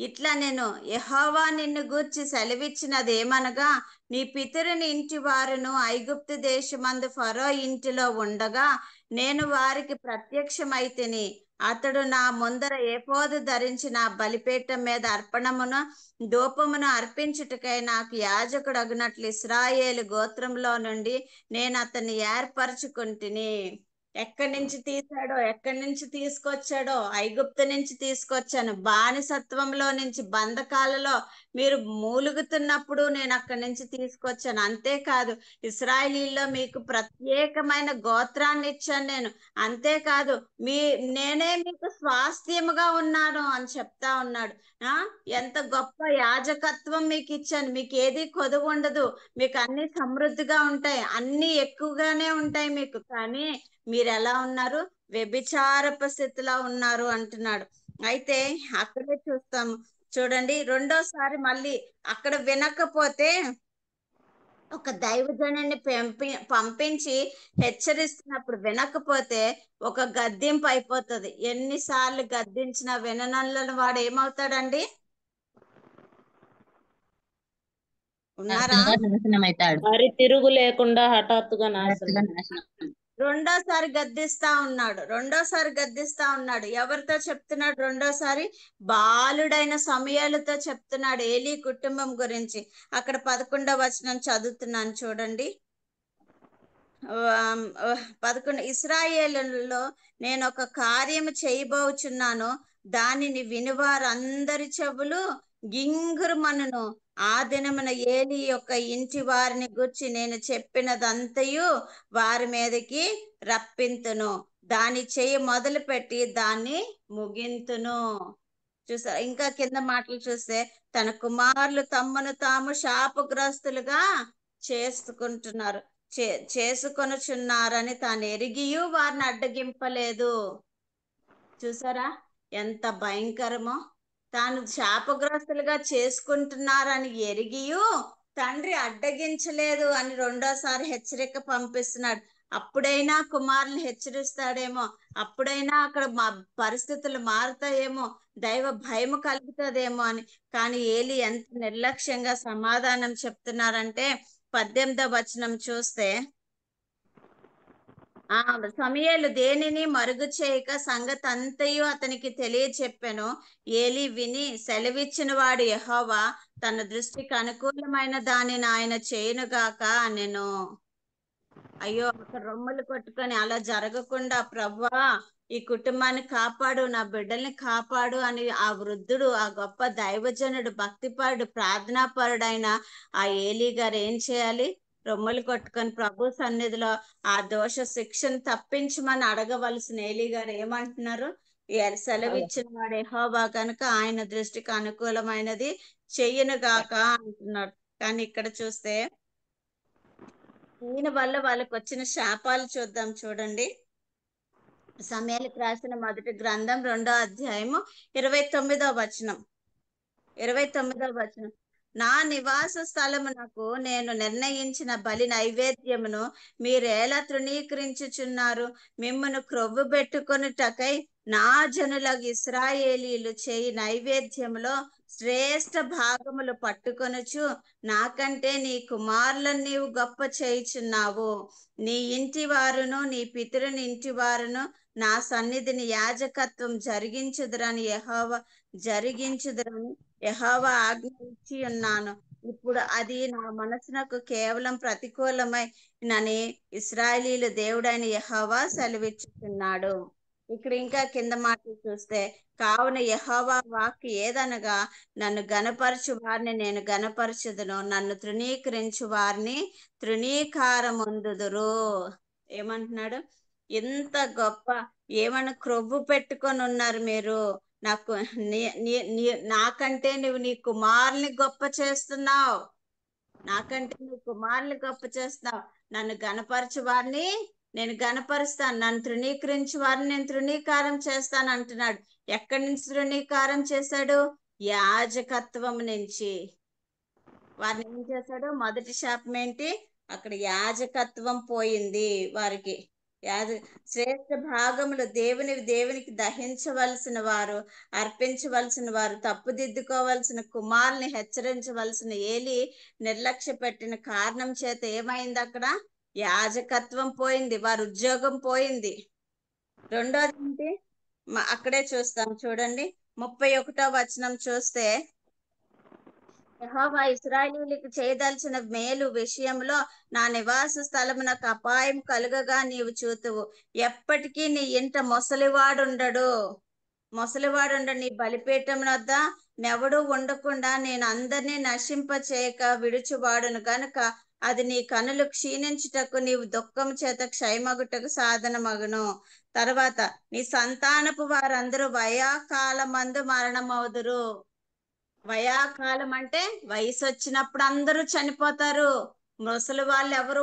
ఇట్లా, నేను యెహోవా నిన్ను గూర్చి సెలవిచ్చినదేమనగా, నీ పితరుని ఇంటి వారును ఐగుప్తు దేశమందు ఫరో ఇంటిలో ఉండగా నేను వారికి ప్రత్యక్షమైతిని. అతడు నా ముందర ఏఫోదు ధరించి నా బలిపీఠం మీద అర్పణమును ధూపమును అర్పించుటకై నాకు యాజకుడు అగునట్లు ఇశ్రాయేలు గోత్రంలో నుండి నేను అతన్ని ఏర్పరచుకుంటుని. ఎక్కడి నుంచి తీసాడో, ఎక్కడి నుంచి తీసుకొచ్చాడో? ఐగుప్తు నుంచి తీసుకొచ్చాను. బానిసత్వంలో నుంచి, బంధకాలలో మీరు మూలుగుతున్నప్పుడు నేను అక్కడి నుంచి తీసుకొచ్చాను. అంతేకాదు ఇశ్రాయేలీల్లో మీకు ప్రత్యేకమైన గోత్రాన్ని ఇచ్చాను నేను. అంతేకాదు నేనే మీకు స్వాస్థ్యముగా ఉన్నాను అని చెప్తా ఉన్నాడు. ఎంత గొప్ప యాజకత్వం మీకు ఇచ్చాను. మీకు ఏది కొదువు ఉండదు, మీకు అన్ని సమృద్ధిగా ఉంటాయి, అన్ని ఎక్కువగానే ఉంటాయి మీకు. కానీ మీరు ఎలా ఉన్నారు? వ్యభిచారపు స్థితిలో ఉన్నారు అంటున్నాడు. అయితే అక్కడే చూస్తాము, చూడండి. రెండోసారి మళ్ళీ అక్కడ వినకపోతే ఒక దైవజనుని పంపించి హెచ్చరిస్తున్నప్పుడు వినకపోతే ఒక గద్దింపు అయిపోతుంది. ఎన్నిసార్లు గద్దించినా విననల్లని వాడు ఏమవుతాడండి? ఉన్నారా? మరి తిరుగు లేకుండా హఠాత్తుగా నాశనం. రెండోసారి గద్దిస్తా ఉన్నాడు. ఎవరితో చెప్తున్నాడు? రెండోసారి బాలుడైన సమూయేలుతో చెప్తున్నాడు, ఏలీ కుటుంబం గురించి. అక్కడ 11వ వచనం చదువుతున్నాను, చూడండి. 11 ఇశ్రాయేలులో నేను ఒక కార్యము చేయబోచున్నాను, దానిని వినివారందరి చెవులు గింగురుమనును. ఆ దినమున ఏలీ యొక్క ఇంటి వారిని గూర్చి నేను చెప్పినదంతయు వారి మీదకి రప్పింతును, దాని చేయి మొదలు పెట్టి దాన్ని ముగింతును. చూసారా? ఇంకా కింద మాటలు చూస్తే, తన కుమారులు తమను తాము శాపగ్రస్తులుగా చేసుకుంటున్నారు. చేసుకొనుచున్నారని తాను ఎరిగియు వారిని అడ్డగింపలేదు. చూసారా ఎంత భయంకరమో. తాను శాపగ్రస్తులుగా చేసుకుంటున్నారని ఎరిగియు తండ్రి అడ్డగించలేదు అని రెండోసారి హెచ్చరిక పంపిస్తున్నాడు. అప్పుడైనా కుమారుని హెచ్చరిస్తాడేమో, అప్పుడైనా అక్కడ పరిస్థితులు మారుతాయేమో, దైవ భయం కలుగుతుందేమో అని. కానీ ఏలి ఎంత నిర్లక్ష్యంగా సమాధానం చెప్తున్నారంటే 18వ వచనం చూస్తే, సమూయేలు దేనిని మరుగు చేయక సంగతి అంతయు అతనికి తెలియచెప్పెను. ఏలి విని, సెలవిచ్చిన వాడు యెహోవా, తన దృష్టికి అనుకూలమైన దానిని ఆయన చేయునుగాక అనెను. అయ్యో, అక్కడ రొమ్ములు కొట్టుకొని అలా జరగకుండా ప్రభువా ఈ కుటుంబాన్ని కాపాడు, నా బిడ్డల్ని కాపాడు అని ఆ వృద్ధుడు, ఆ గొప్ప దైవజనుడు, భక్తిపరుడు, ప్రార్థనాపరుడైన ఆ ఏలీ గారు ఏం చేయాలి? రొమ్ములు కొట్టుకొని ప్రభు సన్నిధిలో ఆ దోష శిక్షను తప్పించమని అడగవలసిన ఏలీ గారు ఏమంటున్నారు? సెలవిచ్చిన వాడు యెహోవా కనుక ఆయన దృష్టికి అనుకూలమైనది చెయ్యనుగాక అంటున్నాడు. కానీ ఇక్కడ చూస్తే దీని వల్ల వాళ్ళకి వచ్చిన శాపాలు చూద్దాం. చూడండి, సమూయేలుకు రాసిన మొదటి గ్రంథం 2వ అధ్యాయము 29వ వచనం. 29వ వచనం, నా నివాస స్థలమునకు నేను నిర్ణయించిన బలి నైవేద్యమును మీరేలా తృణీకరించుచున్నారు? మిమ్మును క్రొవ్వు పెట్టుకొనుటకై నా జనులకు ఇశ్రాయేలీలు చేయి నైవేద్యములో శ్రేష్ఠ భాగములు పట్టుకొనుచు నాకంటే నీ కుమారులను నీవు గొప్ప చేయుచున్నావు. నీ ఇంటి వారును నీ పితరుని ఇంటి వారును నా సన్నిధిని యాజకత్వం జరిగించుదురని యెహోవా ఆజ్ఞ ఇచ్చి ఉన్నాను. ఇప్పుడు అది నా మనసునకు కేవలం ప్రతికూలమై నని ఇశ్రాయేలీల దేవుడైన యెహోవా సెలవిచ్చుచున్నాడు. ఇక్కడ ఇంకా కింద మాటలు చూస్తే, కావున యెహోవా వాక్కు ఏదనగా, నన్ను గనపరచు వారిని నేను గనపరచుదును, నన్ను తృణీకరించు వారిని తృణీకారముందుదురు. ఏమంటున్నాడు? ఎంత గొప్ప, ఏమన్నా క్రొవ్వు పెట్టుకొని ఉన్నారు మీరు, నాకు నాకంటే నువ్వు నీ కుమారుని గొప్ప చేస్తున్నావు, నాకంటే నీ కుమారుని గొప్ప చేస్తున్నావు. నన్ను గనపరచు వారిని నేను గనపరుస్తాను, నన్ను తృణీకరించు వారిని నేను తృణీకారం చేస్తాను అంటున్నాడు. ఎక్కడి నుంచి తృణీకారం చేశాడు? యాజకత్వం నుంచి. వారిని ఏం చేశాడు? మొదటి శాపం ఏంటి? అక్కడ యాజకత్వం పోయింది వారికి. శ్రేష్ఠ భాగములు దేవునికి దహించవలసిన వారు, అర్పించవలసిన వారు, తప్పుదిద్దుకోవలసిన కుమారుని హెచ్చరించవలసిన ఏలి నిర్లక్ష్య పెట్టిన కారణం చేత ఏమైంది? అక్కడ యాజకత్వం పోయింది, వారి ఉద్యోగం పోయింది. రెండోది ఏంటి? అక్కడే చూస్తాం. చూడండి, 31వ వచనం చూస్తే, యెహోవా ఇశ్రాయేలీయులకు చేయదలిచిన మేలు విషయంలో నా నివాస స్థలమునకు అపాయం కలుగగా నీవు చూతువు. ఎప్పటికీ నీ ఇంట ముసలివాడుండడు. నీ బలిపీఠం వద్ద నెవడు ఉండకుండా నేను అందరినీ నశింప చేయక విడుచువాడును గనుక అది నీ కనులు క్షీణించుటకు నీవు దుఃఖం చేత క్షయమగుటకు సాధనమగును. తర్వాత, నీ సంతానపు వారందరూ వయాకాలమందు మరణమవుదురు. వయాకాలం అంటే వయసు వచ్చినప్పుడు అందరూ చనిపోతారు. ముసలి వాళ్ళు ఎవరు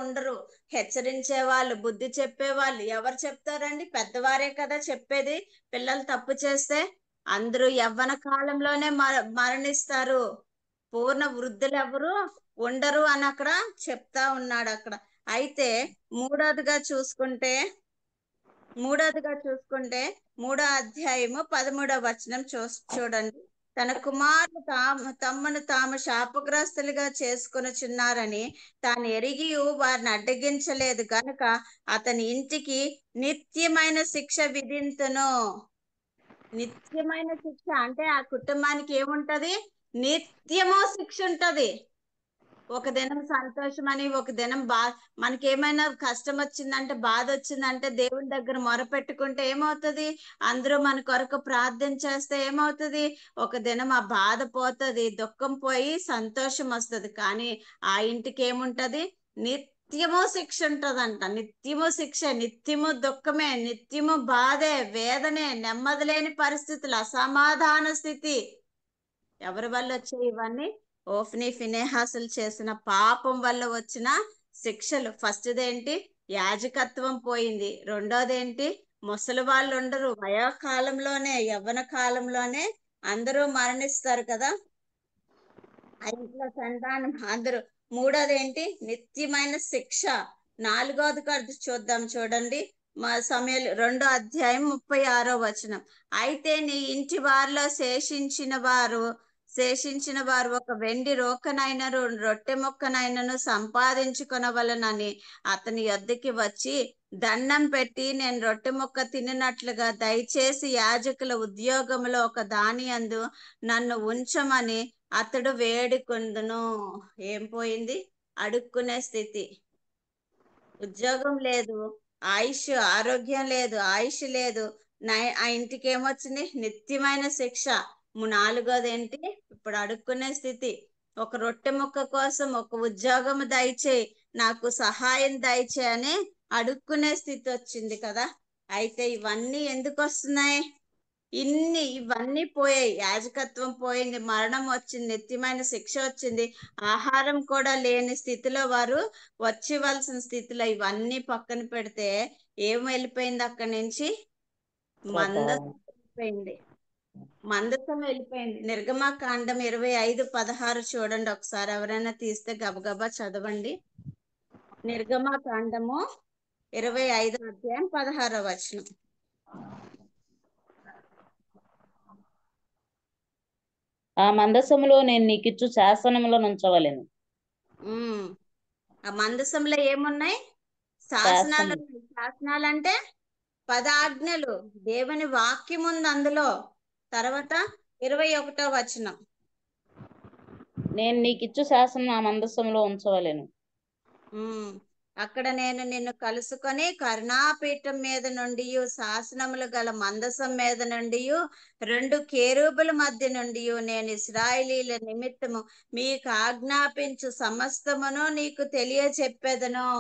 ఉండరు. హెచ్చరించే వాళ్ళు, బుద్ధి చెప్పేవాళ్ళు ఎవరు చెప్తారండి? పెద్దవారే కదా చెప్పేది. పిల్లలు తప్పు చేస్తే అందరూ యవ్వన కాలంలోనే మరణిస్తారు. పూర్ణ వృద్ధులు ఎవరు ఉండరు అని అక్కడ చెప్తా ఉన్నాడు అక్కడ. అయితే మూడోదిగా చూసుకుంటే 3వ అధ్యాయము 13వ వచనం చూడండి. తన కుమారులు తమను తాము శాపగ్రస్తులుగా చేసుకొనుచున్నారని తాను ఎరిగి వారిని అడ్డగించలేదు గనుక అతని ఇంటికి నిత్యమైన శిక్ష విధింతును. నిత్యమైన శిక్ష అంటే ఆ కుటుంబానికి ఏముంటది? నిత్యము శిక్ష ఉంటది. ఒక దినం సంతోషం అని, ఒక దినం మనకేమైనా కష్టం వచ్చిందంటే, బాధ వచ్చిందంటే దేవుని దగ్గర మొరపెట్టుకుంటే ఏమవుతుంది? అందరూ మన కొరకు ప్రార్థన చేస్తే ఏమవుతుంది? ఒక దినం ఆ బాధ పోతుంది, దుఃఖం పోయి సంతోషం వస్తుంది. కానీ ఆ ఇంటికి ఏముంటది? నిత్యము శిక్ష ఉంటదంట. నిత్యము శిక్ష, నిత్యము దుఃఖమే, నిత్యము బాధే, వేదనే, నెమ్మది లేని పరిస్థితులు, అసమాధాన స్థితి. ఎవరి వల్ల వచ్చాయి ఇవన్నీ? ఓఫ్ని ఫినెహాసులు చేసిన పాపం వల్ల వచ్చిన శిక్షలు. ఫస్ట్దేంటి? యాజకత్వం పోయింది. రెండోదేంటి? ముసలి వాళ్ళు ఉండరు, వయోకాలంలోనే యవ్వన కాలంలోనే అందరూ మరణిస్తారు కదా, ఆ ఇంట్లో సంతానం అందరూ. మూడోదేంటి? నిత్యమైన శిక్ష. నాలుగోది కాదు, చూద్దాం చూడండి. మా సమయాలు 2వ అధ్యాయం 36వ వచనం. అయితే నీ ఇంటి వారిలో శేషించిన వారు ఒక వెండి రోకనైనను రొట్టె మొక్కనైనను సంపాదించుకొనవలనని అతని యొద్దకి వచ్చి దండం పెట్టి, నేను రొట్టె మొక్క తిన్నట్లుగా దయచేసి యాజకుల ఉద్యోగంలో ఒక దాని యందు నన్ను ఉంచమని అతడు వేడుకొందును. ఏం పోయింది? అడుక్కునే స్థితి. ఉద్యోగం లేదు, ఆరోగ్యం లేదు, ఆయుష్ లేదు. ఆ ఇంటికి ఏమొచ్చింది? నిత్యమైన శిక్ష. నాలుగోదేంటి? ఇప్పుడు అడుక్కునే స్థితి. ఒక రొట్టె ముక్క కోసం ఒక ఉద్యోగం దయచేయి, నాకు సహాయం దయచేయి అని అడుక్కునే స్థితి వచ్చింది కదా. అయితే ఇవన్నీ ఎందుకు వస్తున్నాయి? ఇవన్నీ పోయాయి. యాజకత్వం పోయింది, మరణం వచ్చింది, నిత్యమైన శిక్ష వచ్చింది, ఆహారం కూడా లేని స్థితిలో వారు వచ్చేవలసిన స్థితిలో ఇవన్నీ పక్కన పెడితే ఏం వెళ్ళిపోయింది అక్కడి నుంచి? మందసం వెళ్ళిపోయింది. మందసం వెళ్ళిపోయింది. నిర్గమకాండం 25:16 చూడండి ఒకసారి, ఎవరైనా తీస్తే గబగబా చదవండి. నిర్గమకాండము 25వ అధ్యాయం 16వ వచనం. ఆ మందసములో నేను నీకిచ్చు శాసనములో నుంచవలెను. ఆ మందసంలో ఏమున్నాయి? శాసనాలు. శాసనాలు అంటే 10 ఆజ్ఞలు, దేవుని వాక్యం ఉంది అందులో. తర్వాత 21వ వచనం, నేను నీకిచ్చు శాసనం ఆ మందసములో ఉంచవలెను. అక్కడ నేను నిన్ను కలుసుకొని కరుణాపీఠం మీద నుండి శాసనములు గల మందసం మీద నుండి 2 కేరూబుల మధ్య నుండి నేను ఇశ్రాయేలీల నిమిత్తము మీకు ఆజ్ఞాపించు సమస్తమును నీకు తెలియచెప్పేదను.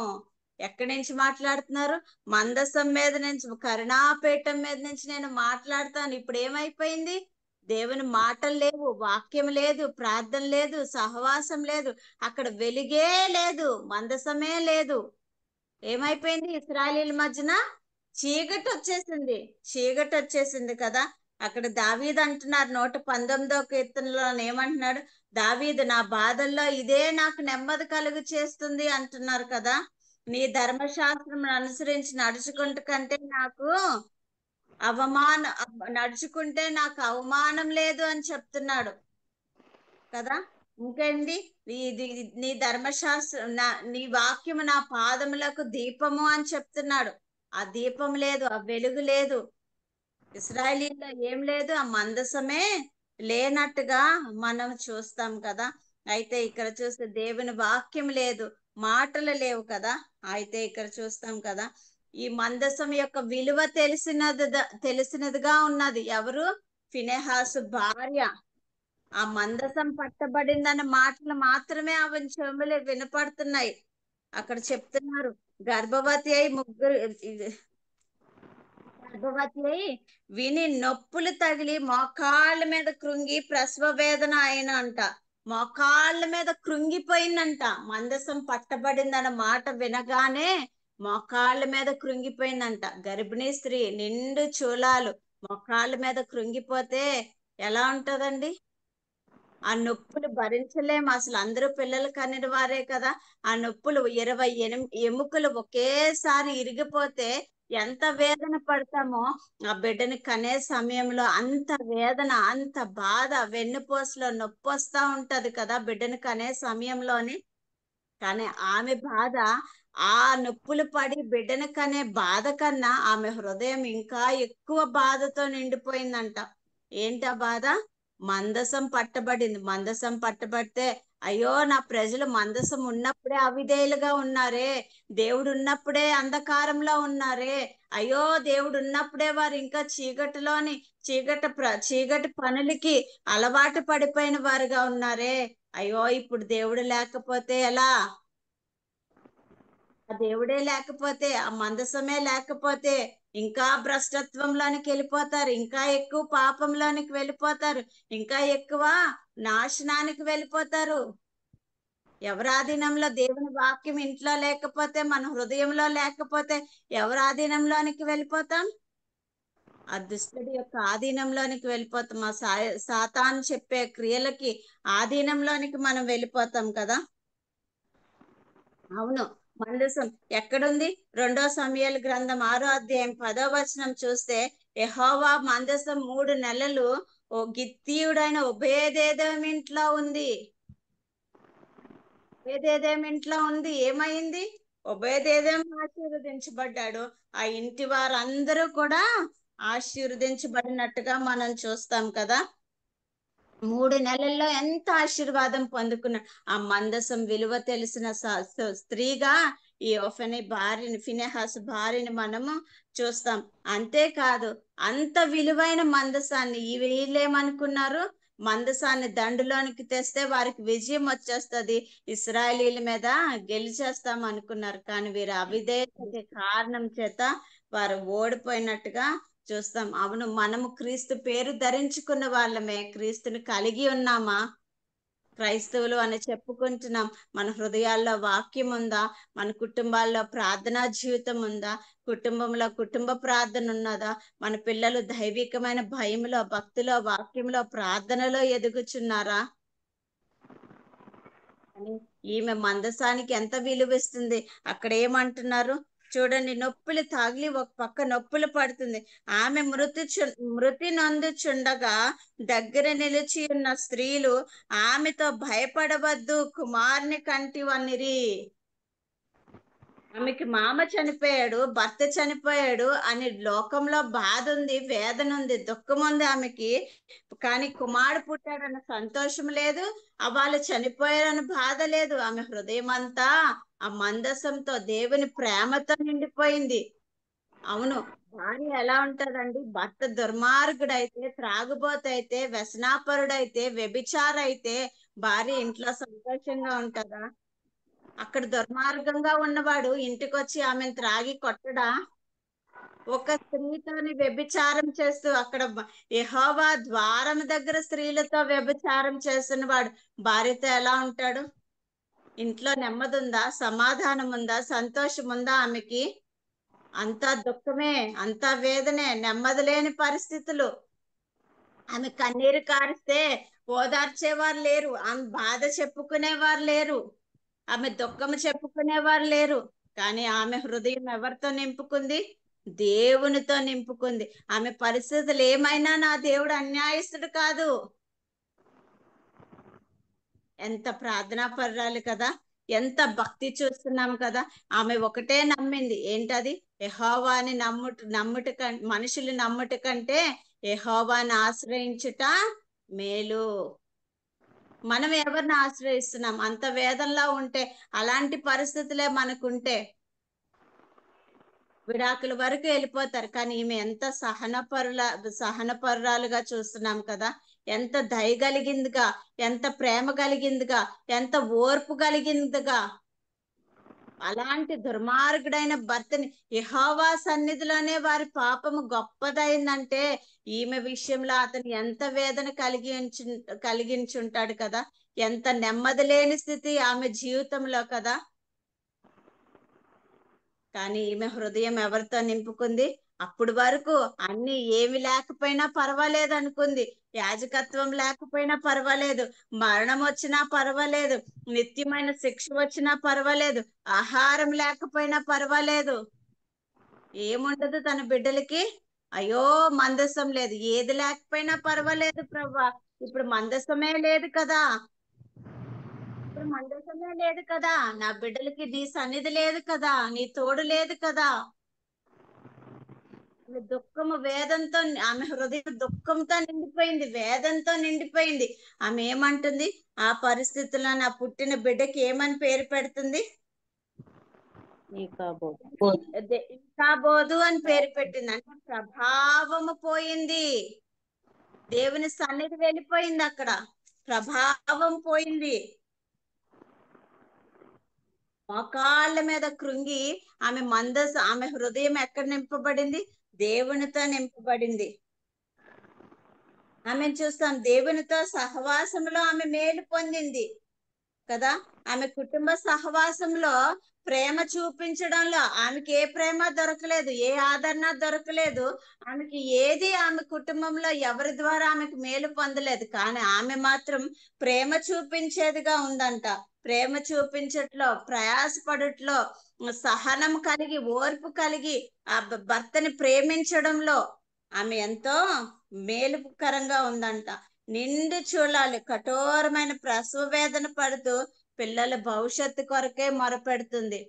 ఎక్కడి నుంచి మాట్లాడుతున్నారు? మందసం మీద నుంచి, కరుణాపీఠం మీద నుంచి నేను మాట్లాడతాను. ఇప్పుడు ఏమైపోయింది? దేవుని మాటలు లేవు, వాక్యం లేదు, ప్రార్థన లేదు, సహవాసం లేదు, అక్కడ వెలుగే లేదు, మందసమే లేదు. ఏమైపోయింది? ఇశ్రాయేలీల మధ్యన చీకటి వచ్చేసింది కదా. అక్కడ దావీదు అంటున్నారు 119వ కీర్తనలో ఏమంటున్నాడు? దావీదు, నా బాధల్లో ఇదే నాకు నెమ్మది కలుగు చేస్తుంది అంటున్నారు కదా. నీ ధర్మశాస్త్రం అనుసరించి నడుచుకుంటే నాకు అవమానం లేదు అని చెప్తున్నాడు కదా. ఇంకేంటి? నీ ధర్మశాస్త్రం, నీ వాక్యము నా పాదములకు దీపము అని చెప్తున్నాడు. ఆ దీపం లేదు, ఆ వెలుగు లేదు. ఇశ్రాయేలీలో ఏం లేదు, ఆ మందసమే లేనట్టుగా మనం చూస్తాం కదా. అయితే ఇక్కడ చూస్తే దేవుని వాక్యం లేదు, మాటలు లేవు కదా. అయితే ఇక్కడ చూస్తాం కదా, ఈ మందసం యొక్క విలువ తెలిసినదిగా ఉన్నది. ఎవరు? ఫినెహాసు భార్య. ఆ మందసం పట్టబడిందన్న మాటలు మాత్రమే ఆమె చెవులు వినపడుతున్నాయి. అక్కడ చెప్తున్నారు, గర్భవతి అయి విని నొప్పులు తగిలి మోకాళ్ళ మీద కృంగి ప్రసవ వేదన అయినంట. మోకాళ్ళ మీద కృంగిపోయిందంట. మందసం పట్టబడిందన్న మాట వినగానే మోకాళ్ళ మీద కృంగిపోయిందంట. గర్భిణీ స్త్రీ, నిండు చూలాలు, మోకాళ్ళ మీద కృంగిపోతే ఎలా ఉంటదండి? ఆ నొప్పులు భరించలేము అసలు. అందరూ పిల్లలు కనిన వారే కదా. ఆ నొప్పులు 28 ఎముకలు ఒకేసారి ఇరిగిపోతే ఎంత వేదన పడతామో, ఆ బిడ్డని కనే సమయంలో అంత వేదన, అంత బాధ, వెన్నుపూసలో నొప్పి వస్తా ఉంటది కదా బిడ్డని కనే సమయంలోని. కానీ ఆమె బాధ, ఆ నొప్పులు పడి బిడ్డని కనే బాధ కన్నా ఆమె హృదయం ఇంకా ఎక్కువ బాధతో నిండిపోయిందంట. ఏంటి ఆ బాధ? మందసం పట్టబడింది. మందసం పట్టబడితే, అయ్యో నా ప్రజలు మందసం ఉన్నప్పుడే అవిధేయులుగా ఉన్నారే, దేవుడు ఉన్నప్పుడే అంధకారంలో ఉన్నారే, అయ్యో దేవుడు ఉన్నప్పుడే వారు ఇంకా చీకటి పనులకి అలవాటు పడిపోయిన వారుగా ఉన్నారే, అయ్యో ఇప్పుడు దేవుడు లేకపోతే ఎలా? ఆ దేవుడే లేకపోతే, ఆ మందసమే లేకపోతే ఇంకా భ్రష్టత్వంలోనికి వెళ్ళిపోతారు, ఇంకా ఎక్కువ పాపంలోనికి వెళ్ళిపోతారు, ఇంకా ఎక్కువ నాశనానికి వెళ్ళిపోతారు. ఎవరి ఆధీనంలో దేవుని వాక్యం ఇంట్లో లేకపోతే, మన హృదయంలో లేకపోతే ఎవరి ఆధీనంలోనికి వెళ్ళిపోతాం? ఆ దుష్టుడి యొక్క ఆధీనంలోనికి వెళ్ళిపోతాం. ఆ సాతాను చెప్పే క్రియలకి ఆధీనంలోనికి మనం వెళ్ళిపోతాం కదా. అవును, మందసం ఎక్కడుంది? 2 సమూయేలు గ్రంథం 6వ అధ్యాయం 10వ వచనం చూస్తే, యెహోవా మందసం 3 నెలలు ఓ గిత్తీయుడైన ఒబేదెదోము ఇంట్లో ఉంది. ఒబేదెదోము ఇంట్లో ఉంది. ఏమైంది? ఒబేదెదోము ఆశీర్వదించబడ్డాడు. ఆ ఇంటి వారందరూ కూడా ఆశీర్వదించబడినట్టుగా మనం చూస్తాం కదా. 3 నెలల్లో ఎంత ఆశీర్వాదం పొందుకున్నాడు. ఆ మందసం విలువ తెలిసిన స్త్రీగా ఈ ఒఫెని భార్యని, ఫినెహాసు భార్యని మనము చూస్తాం. అంతేకాదు, అంత విలువైన మందసాన్ని వీళ్ళేమనుకున్నారు? మందసాన్ని దండులోనికి తెస్తే వారికి విజయం వచ్చేస్తుంది, ఇశ్రాయేలీల మీద గెలిచేస్తాం అనుకున్నారు. కానీ వీరు అవిధేయతకి కారణం చేత వారు ఓడిపోయినట్టుగా చూస్తాం. అవును, మనము క్రీస్తు పేరు ధరించుకున్న వాళ్ళమే, క్రీస్తుని కలిగి ఉన్నామా? క్రైస్తవులు అని చెప్పుకుంటున్నాం. మన హృదయాల్లో వాక్యం ఉందా? మన కుటుంబాల్లో ప్రార్థనా జీవితం ఉందా? కుటుంబంలో కుటుంబ ప్రార్థన ఉన్నదా? మన పిల్లలు దైవికమైన భయంలో, భక్తిలో, వాక్యంలో, ప్రార్థనలో ఎదుగుచున్నారా? అని ఈమె మందసానికి ఎంత విలువిస్తుంది. అక్కడ ఏమంటున్నారు చూడండి, నొప్పులు తాగిలి ఒక పక్క నొప్పులు పడుతుంది. ఆమె మృతి నొందుచుండగా దగ్గర నిలిచి ఉన్న స్త్రీలు ఆమెతో భయపడవద్దు, కుమారుని కంటివనిరి. ఆమెకి మామ చనిపోయాడు, భర్త చనిపోయాడు అని లోకంలో బాధ ఉంది, వేదన ఉంది, దుఃఖం ఉంది ఆమెకి. కానీ కుమారుడు పుట్టాడన్న సంతోషం లేదు, వాళ్ళు చనిపోయారన్న బాధ లేదు. ఆమె హృదయం అంతా ఆ మందసంతో, దేవుని ప్రేమతో నిండిపోయింది. అవును, భార్య ఎలా ఉంటదండి? భర్త దుర్మార్గుడైతే, త్రాగుబోతైతే, వ్యసనాపరుడైతే, వ్యభిచారైతే భార్య ఇంట్లో సంతోషంగా ఉంటదా? అక్కడ దుర్మార్గంగా ఉన్నవాడు ఇంటికి వచ్చి ఆమెను త్రాగి కొట్టడా? ఒక స్త్రీతోని వ్యభిచారం చేస్తూ అక్కడ యెహోవా ద్వారం దగ్గర స్త్రీలతో వ్యభిచారం చేస్తున్న వాడు భార్యతో ఎలా ఉంటాడు? ఇంట్లో నెమ్మది ఉందా? సమాధానం ఉందా? సంతోషం ఉందా ఆమెకి? అంతా దుఃఖమే, అంతా వేదనే, నెమ్మది లేని పరిస్థితులు. ఆమె కన్నీరు కారిస్తే ఓదార్చేవారు లేరు, ఆమె బాధ చెప్పుకునేవారు లేరు, ఆమె దుఃఖం చెప్పుకునేవారు లేరు. కానీ ఆమె హృదయం ఎవరితో నింపుకుంది? దేవునితో నింపుకుంది. ఆమె పరిస్థితులు ఏమైనా నా దేవుడు అన్యాయస్తుడు కాదు. ఎంత ప్రార్థనా పర్రాలు కదా, ఎంత భక్తి చూస్తున్నాం కదా. ఆమె ఒకటే నమ్మింది, ఏంటది? యెహోవాని నమ్ముట మనుషులు నమ్ముట కంటే యెహోవాని ఆశ్రయించుట మేలు. మనం ఎవరిని ఆశ్రయిస్తున్నాం? అంత వేదనలో ఉంటే, అలాంటి పరిస్థితులే మనకుంటే విడాకుల వరకు వెళ్ళిపోతారు. కానీ ఈమె ఎంత సహనపరురాలుగా చూస్తున్నాం కదా. ఎంత దయ కలిగిందిగా, ఎంత ప్రేమ కలిగిందిగా, ఎంత ఓర్పు కలిగిందిగా. అలాంటి దుర్మార్గుడైన భర్తని యెహోవా సన్నిధిలోనే వారి పాపము గొప్పదైందంటే ఈమె విషయంలో అతను ఎంత వేదన కలిగించుంటాడు కదా. ఎంత నెమ్మది లేని స్థితి ఆమె జీవితంలో కదా. కానీ ఈమె హృదయం ఎవరితో నింపుకుంది? అప్పుడు వరకు అన్ని ఏమి లేకపోయినా పర్వాలేదు అనుకుంది. యాజకత్వం లేకపోయినా పర్వాలేదు, మరణం వచ్చినా పర్వాలేదు, నిత్యమైన శిక్ష వచ్చినా పర్వాలేదు, ఆహారం లేకపోయినా పర్వాలేదు, ఏముండదు తన బిడ్డలకి. అయ్యో, మందసం లేదు, ఏది లేకపోయినా పర్వాలేదు ప్రభా. ఇప్పుడు మందసమే లేదు కదా, ఇప్పుడు మందసమే లేదు కదా, నా బిడ్డలకి నీ సన్నిధి లేదు కదా, నీ తోడు లేదు కదా. దుఃఖము, వేదంతో ఆమె హృదయం దుఃఖంతో నిండిపోయింది, వేదంతో నిండిపోయింది. ఆమె ఏమంటుంది? ఆ పరిస్థితుల్లో నా పుట్టిన బిడ్డకి ఏమని పేరు పెడుతుంది? ఈకాబోదు అని పేరు పెట్టింది. అంటే ప్రభావము పోయింది, దేవుని సన్నిధి వెళ్ళిపోయింది, అక్కడ ప్రభావం పోయింది. మోకాళ్ళ మీద కృంగి ఆమె హృదయం ఎక్కడ నింపబడింది? దేవునితో నింపబడింది. ఆమె చూస్తాం, దేవునితో సహవాసంలో ఆమె మేలు పొందింది కదా. ఆమె కుటుంబ సహవాసంలో ప్రేమ చూపించడంలో ఆమెకి ఏ ప్రేమ దొరకలేదు, ఏ ఆదరణ దొరకలేదు. ఆమెకి ఏది ఆమె కుటుంబంలో ఎవరి ద్వారా ఆమెకు మేలు పొందలేదు. కానీ ఆమె మాత్రం ప్రేమ చూపించేదిగా ఉందంట. ప్రేమ చూపించట్లో, ప్రయాసపడట్లో, సహనం కలిగి, ఓర్పు కలిగి ఆ భర్తని ప్రేమించడంలో ఆమె ఎంతో మేలుకరంగా ఉందంట. నిండు చూడాలి, కఠోరమైన ప్రసవ వేదన పడుతూ పిల్లల భవిష్యత్తు కొరకే మొరపెడుతుంది.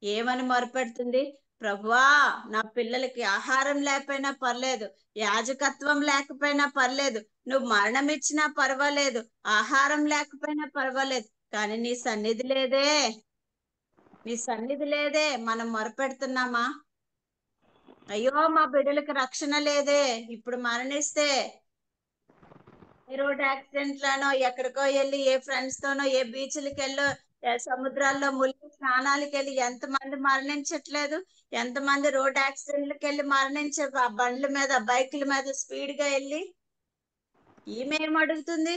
ఏమని మొరపెడుతుంది? ప్రభువా, నా పిల్లలకి ఆహారం లేకపోయినా పర్లేదు, యాజకత్వం లేకపోయినా పర్లేదు, నువ్వు మరణం ఇచ్చినా పర్వాలేదు, ఆహారం లేకపోయినా పర్వాలేదు, కానీ నీ సన్నిధి లేదే, నీ సన్నిధి లేదే. మనం మొరపెడుతున్నామా? అయ్యో, మా బిడ్డలకి రక్షణ లేదే, ఇప్పుడు మరణిస్తే రోడ్ యాక్సిడెంట్ లోనో, ఎక్కడికో వెళ్ళి ఏ ఫ్రెండ్స్ తోనో, ఏ బీచ్లకి వెళ్ళో, సముద్రాల్లో ములిగి స్నానాలకు వెళ్ళి ఎంతమంది మరణించట్లేదు? ఎంతమంది రోడ్ యాక్సిడెంట్లకు వెళ్ళి మరణించే బండ్ల మీద, బైకుల మీద స్పీడ్ గా వెళ్ళి. ఈమె ఏం అడుగుతుంది?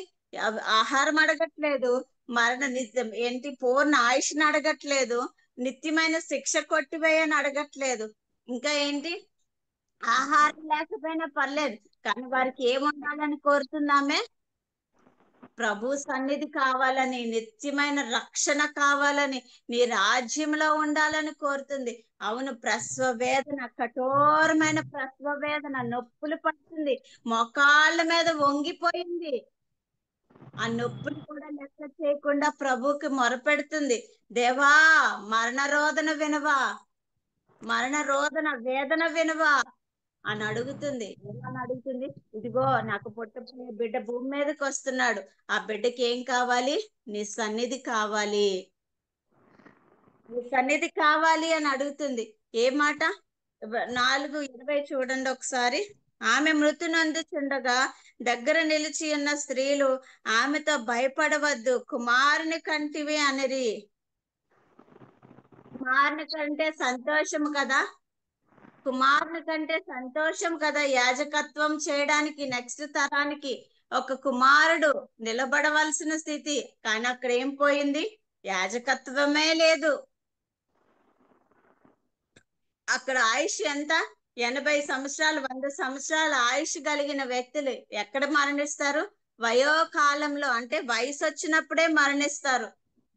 ఆహారం అడగట్లేదు, పూర్ణ ఆయుష్ని అడగట్లేదు, నిత్యమైన శిక్ష కొట్టివేయని అడగట్లేదు. ఇంకా ఏంటి? ఆహారం లేకపోయినా పర్లేదు, కానీ వారికి ఏముండాలని కోరుతున్నామే? ప్రభు సన్నిధి కావాలని, నిత్యమైన రక్షణ కావాలని, నీ రాజ్యంలో ఉండాలని కోరుతుంది. అవును, ప్రసవ వేదన, కఠోరమైన ప్రసవ వేదన, నొప్పులు పడుతుంది, మోకాళ్ళ మీద వంగిపోయింది. ఆ నొప్పులు కూడా లెక్క చేయకుండా ప్రభుకి మొరపెడుతుంది. దేవా, మరణ రోదన వినవా, మరణ రోదన వేదన వినవా అని అడుగుతుంది. ఏమని అడుగుతుంది? ఇదిగో, నాకు పుట్టబోయే బిడ్డ భూమి మీదకి వస్తున్నాడు, ఆ బిడ్డకి ఏం కావాలి? నీ సన్నిధి కావాలి, నీ సన్నిధి కావాలి అని అడుగుతుంది. ఏ మాట? 4:20 చూడండి ఒకసారి. ఆమె మృతునందుచుండగా దగ్గర నిలిచి ఉన్న స్త్రీలు ఆమెతో, భయపడవద్దు, కుమారుని కంటివి అనిరి. కుమారుని కంటే సంతోషం కదా, కుమారుని కంటే సంతోషం కదా యాజకత్వం చేయడానికి. నెక్స్ట్ తరానికి ఒక కుమారుడు నిలబడవలసిన స్థితి, కానీ అక్కడ ఏం పోయింది? యాజకత్వమే లేదు. అక్కడ ఆయుష్ ఎంత? 80 సంవత్సరాలు, 100 సంవత్సరాల ఆయుష్ కలిగిన వ్యక్తులు ఎక్కడ మరణిస్తారు? వయోకాలంలో, అంటే వయసు వచ్చినప్పుడే మరణిస్తారు.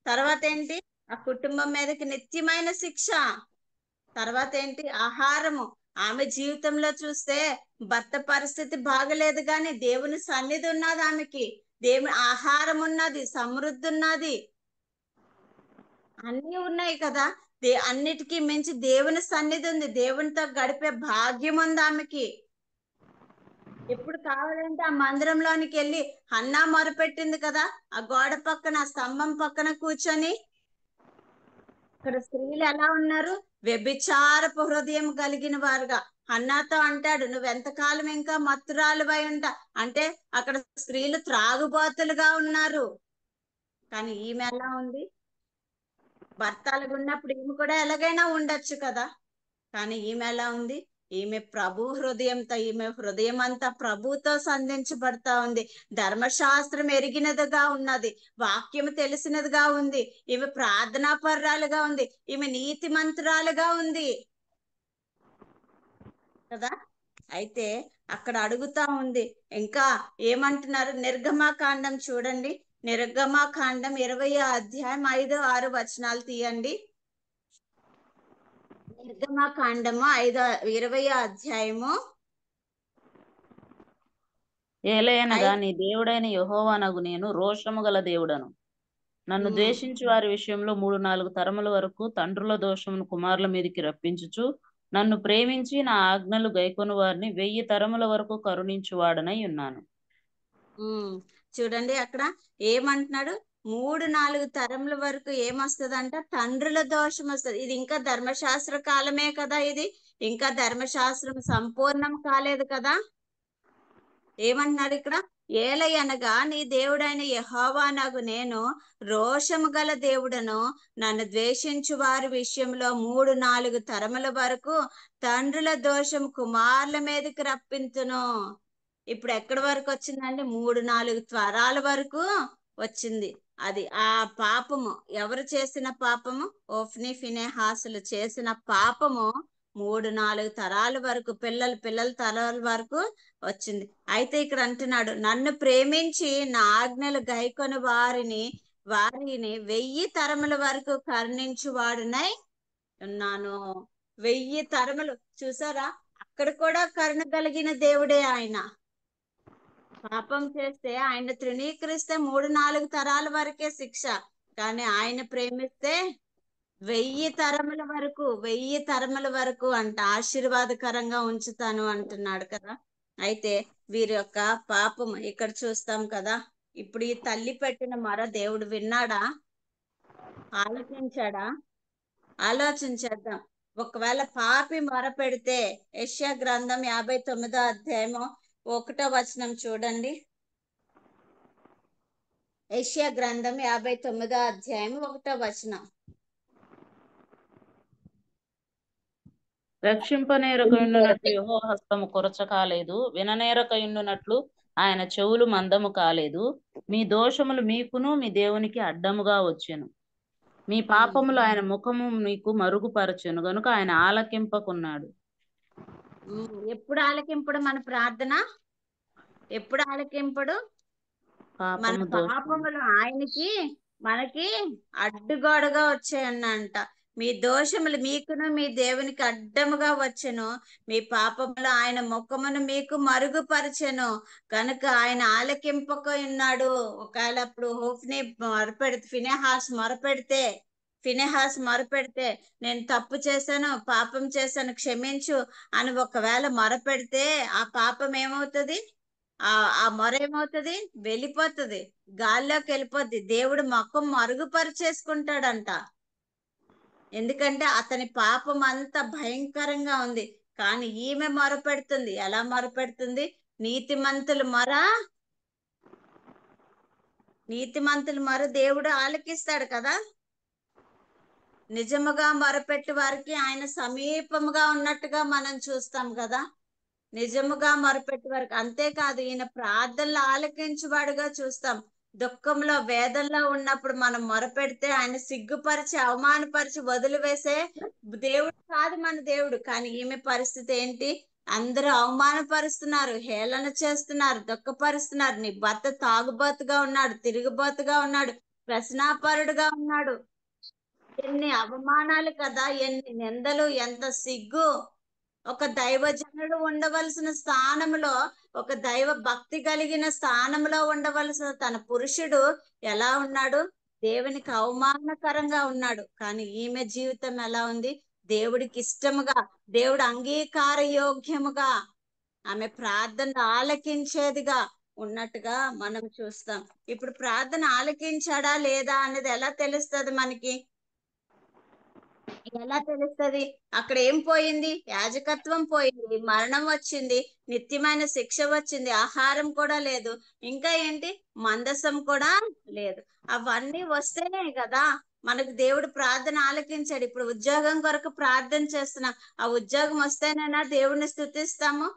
తర్వాత ఏంటి? ఆ కుటుంబం మీదకి నిత్యమైన శిక్ష. తర్వాత ఏంటి? ఆహారము. ఆమె జీవితంలో చూస్తే భర్త పరిస్థితి బాగలేదు, కానీ దేవుని సన్నిధి ఉన్నది ఆమెకి, దేవుని ఆహారం ఉన్నది, సమృద్ధి ఉన్నది, అన్నీ ఉన్నాయి కదా. అన్నిటికీ మించి దేవుని సన్నిధి ఉంది, దేవునితో గడిపే భాగ్యం ఉంది ఆమెకి. ఎప్పుడు కావాలంటే ఆ మందిరంలోనికి వెళ్ళి హన్నా మొరపెట్టింది కదా, ఆ గోడ పక్కన, ఆ స్తంభం పక్కన కూర్చొని. అక్కడ స్త్రీలు ఎలా ఉన్నారు? వ్యభిచారపు హృదయం కలిగిన వారుగా. హన్నాతో అంటాడు, నువ్వెంతకాలం ఇంకా మత్తురాలువై ఉంటా అంటే అక్కడ స్త్రీలు త్రాగుబోతులుగా ఉన్నారు. కానీ ఈమె ఎలా ఉంది? భర్తలుగా ఉన్నప్పుడు ఈమె కూడా ఎలాగైనా ఉండొచ్చు కదా, కానీ ఈమె ఎలా ఉంది? ఈమె ప్రభు హృదయంతో, ఈమె హృదయం అంతా ప్రభుతో సంధించబడతా ఉంది. ధర్మశాస్త్రం ఎరిగినదిగా ఉన్నది, వాక్యం తెలిసినదిగా ఉంది, ఈమె ప్రార్థనా పర్రాలుగా ఉంది, ఈమె నీతి మంత్రాలుగా ఉంది కదా. అయితే అక్కడ అడుగుతా ఉంది. ఇంకా ఏమంటున్నారు? నిర్గమాకాండం చూడండి. నిర్గమాకాండం 20వ అధ్యాయం 5, 6 వచనాలు తీయండి. నిర్గమాకాండము 20వ అధ్యాయము. ఏలయనగా నీ దేవుడైన యెహోవానగు నేను రోషము గల దేవుడను. నన్ను ద్వేషించి వారి విషయంలో 3-4 తరముల వరకు తండ్రుల దోషమును కుమారుల మీదకి రప్పించుచు, నన్ను ప్రేమించి నా ఆజ్ఞలు గైకొను వారిని 1000 తరముల వరకు కరుణించువాడనై ఉన్నాను. చూడండి, అక్కడ ఏమంటున్నాడు? 3-4 తరముల వరకు ఏమొస్తుందంట? తండ్రుల దోషం వస్తుంది. ఇది ఇంకా ధర్మశాస్త్ర కాలమే కదా, ఇది ఇంకా ధర్మశాస్త్రం సంపూర్ణం కాలేదు కదా. ఏమంటున్నాడు ఇక్కడ? ఏలయనగా నీ దేవుడైన యెహోవానగు నేను రోషము గల దేవుడను, నన్ను ద్వేషించు వారి విషయంలో 3-4 తరముల వరకు తండ్రుల దోషం కుమారుల మీదకి రప్పించును. ఇప్పుడు ఎక్కడి వరకు వచ్చిందండి? 3-4 తరాల వరకు వచ్చింది. అది ఆ పాపము ఎవరు చేసిన పాపము? ఓఫ్ని ఫినెహాసులు చేసిన పాపము 3-4 తరాల వరకు, పిల్లల తరాల వరకు వచ్చింది. అయితే ఇక్కడ అంటున్నాడు, నన్ను ప్రేమించి నా ఆజ్ఞలు గైకొని వారిని 1000 తరముల వరకు కరుణించువాడునై ఉన్నాను. 1000 తరములు. చూసారా, అక్కడ కూడా కరుణ కలిగిన దేవుడే ఆయన. పాపం చేస్తే ఆయన తృణీకరిస్తే 3-4 తరాల వరకే శిక్ష, కానీ ఆయన ప్రేమిస్తే 1000 తరముల వరకు, 1000 తరముల వరకు అంట ఆశీర్వాదకరంగా ఉంచుతాను అంటున్నాడు కదా. అయితే వీరి యొక్క పాపం ఇక్కడ చూస్తాం కదా. ఇప్పుడు ఈ తల్లి పెట్టిన మొర దేవుడు విన్నాడా? ఆలోచించాడా? ఆలోచించేద్దాం. ఒకవేళ పాపి మొర పెడితే యెషయా గ్రంథం 59వ అధ్యాయము 1వ వచనం చూడండి. యెషయా గ్రంథం 59వ అధ్యాయం 1వ వచనం. రక్షింపనేరకయుండునట్లు యెహోవా హస్తము కొరచ కాలేదు, విననేరకయుండునట్లు ఆయన చెవులు మందము కాలేదు. మీ దోషములు మీకును మీ దేవునికి అడ్డముగా వచ్చెను, మీ పాపములు ఆయన ముఖము మీకు మరుగుపరచెను గనుక ఆయన ఆలకింపకున్నాడు. ఎప్పుడు ఆలకింపుడు మన ప్రార్థన? ఎప్పుడు ఆలకింపుడు? మన పాపములు ఆయనకి మనకి అడ్డుగోడగా వచ్చాయన్నంట. మీ దోషములు మీకును మీ దేవునికి అడ్డముగా వచ్చెను, మీ పాపములు ఆయన ముఖమును మీకు మరుగుపరచెను కనుక ఆయన ఆలకింపక ఉన్నాడు. ఒకవేళ అప్పుడు హోఫ్ని మొరపెడితే, ఫినెహాస్ మొరపెడితే నేను తప్పు చేశాను, పాపం చేశాను, క్షమించు అని ఒకవేళ మొరపెడితే ఆ పాపం ఏమవుతుంది? ఆ మొర ఏమవుతుంది? వెళ్ళిపోతుంది, గాల్లోకి వెళ్ళిపోద్ది. దేవుడు ముఖం మరుగుపరిచేసుకుంటాడంట. ఎందుకంటే అతని పాపం అంత భయంకరంగా ఉంది. కానీ ఈమె మొరపెడుతుంది. ఎలా మొరపెడుతుంది? నీతిమంతుల మొర దేవుడు ఆలకిస్తాడు కదా. నిజముగా మొరపెట్టి వారికి ఆయన సమీపముగా ఉన్నట్టుగా మనం చూస్తాం కదా. నిజముగా మొరపెట్టి వారికి. అంతేకాదు, ఈయన ప్రార్థనలు ఆలకించువాడుగా చూస్తాం. దుఃఖంలో వేదనలో ఉన్నప్పుడు మనం మొరపెడితే ఆయన సిగ్గుపరిచి అవమానపరిచి వదిలివేసే దేవుడు కాదు మన దేవుడు. కానీ ఈమె పరిస్థితి ఏంటి? అందరూ అవమానపరుస్తున్నారు, హేళన చేస్తున్నారు, దుఃఖపరుస్తున్నారు. నీ భర్త తాగుబోతుగా ఉన్నాడు, తిరుగుబోతుగా ఉన్నాడు, వ్యసనాపరుడుగా ఉన్నాడు. ఎన్ని అవమానాలు కదా, ఎన్ని నిందలు, ఎంత సిగ్గు. ఒక దైవజనుడు ఉండవలసిన స్థానంలో, ఒక దైవ భక్తి కలిగిన స్థానంలో ఉండవలసిన తన పురుషుడు ఎలా ఉన్నాడు? దేవునికి అవమానకరంగా ఉన్నాడు. కానీ ఈమె జీవితం ఎలా ఉంది? దేవుడికి ఇష్టముగా, దేవుడు అంగీకార యోగ్యముగా, ఆమె ప్రార్థన ఆలకించేదిగా ఉన్నట్టుగా మనం చూస్తాం. ఇప్పుడు ప్రార్థన ఆలకించాడా లేదా అనేది ఎలా తెలుస్తుంది మనకి? ఎలా తెలుస్తుంది? అక్కడ ఏం పోయింది? యాజకత్వం పోయింది, మరణం వచ్చింది, నిత్యమైన శిక్ష వచ్చింది, ఆహారం కూడా లేదు, ఇంకా ఏంటి? మందసం కూడా లేదు. అవన్నీ వస్తేనే కదా మనకు దేవుడు ప్రార్థన ఆలకించాడు. ఇప్పుడు ఉద్యోగం కొరకు ప్రార్థన చేస్తున్నాం, ఆ ఉద్యోగం వస్తేనేనా దేవుడిని స్తుతిస్తాము?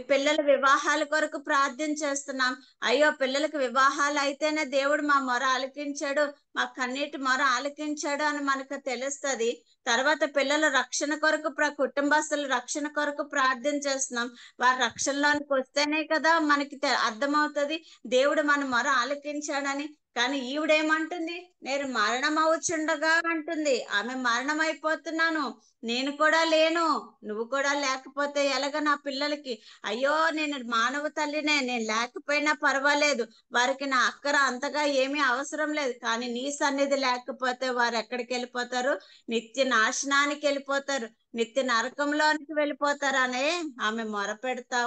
పిల్లల వివాహాల కొరకు ప్రార్థన చేస్తున్నాం, అయ్యో పిల్లలకు వివాహాలు అయితేనే దేవుడు మా మొర ఆలకించాడు, మా కన్నీటి మొర ఆలకించాడు అని మనకు తెలుస్తుంది. తర్వాత పిల్లల రక్షణ కొరకు, కుటుంబస్తుల రక్షణ కొరకు ప్రార్థన చేస్తున్నాం. వారి రక్షణలోనికి వస్తేనే కదా మనకి అర్థమవుతుంది దేవుడు మన మొర ఆలకించాడని. కానీ ఈవిడేమంటుంది? నేను మరణం అవుచుండగా అంటుంది. ఆమె మరణం అయిపోతున్నాను, నేను కూడా లేను, నువ్వు కూడా లేకపోతే ఎలాగ నా పిల్లలకి? అయ్యో నేను మానవ తల్లినే, నేను లేకపోయినా పర్వాలేదు, వారికి నా అక్కర అంతగా ఏమీ అవసరం లేదు, కానీ నీ సన్నిధి లేకపోతే వారు ఎక్కడికి వెళ్ళిపోతారు? నిత్య నాశనానికి వెళ్ళిపోతారు, నిత్య నరకంలోనికి వెళ్ళిపోతారు అనే ఆమె మొరపెడతా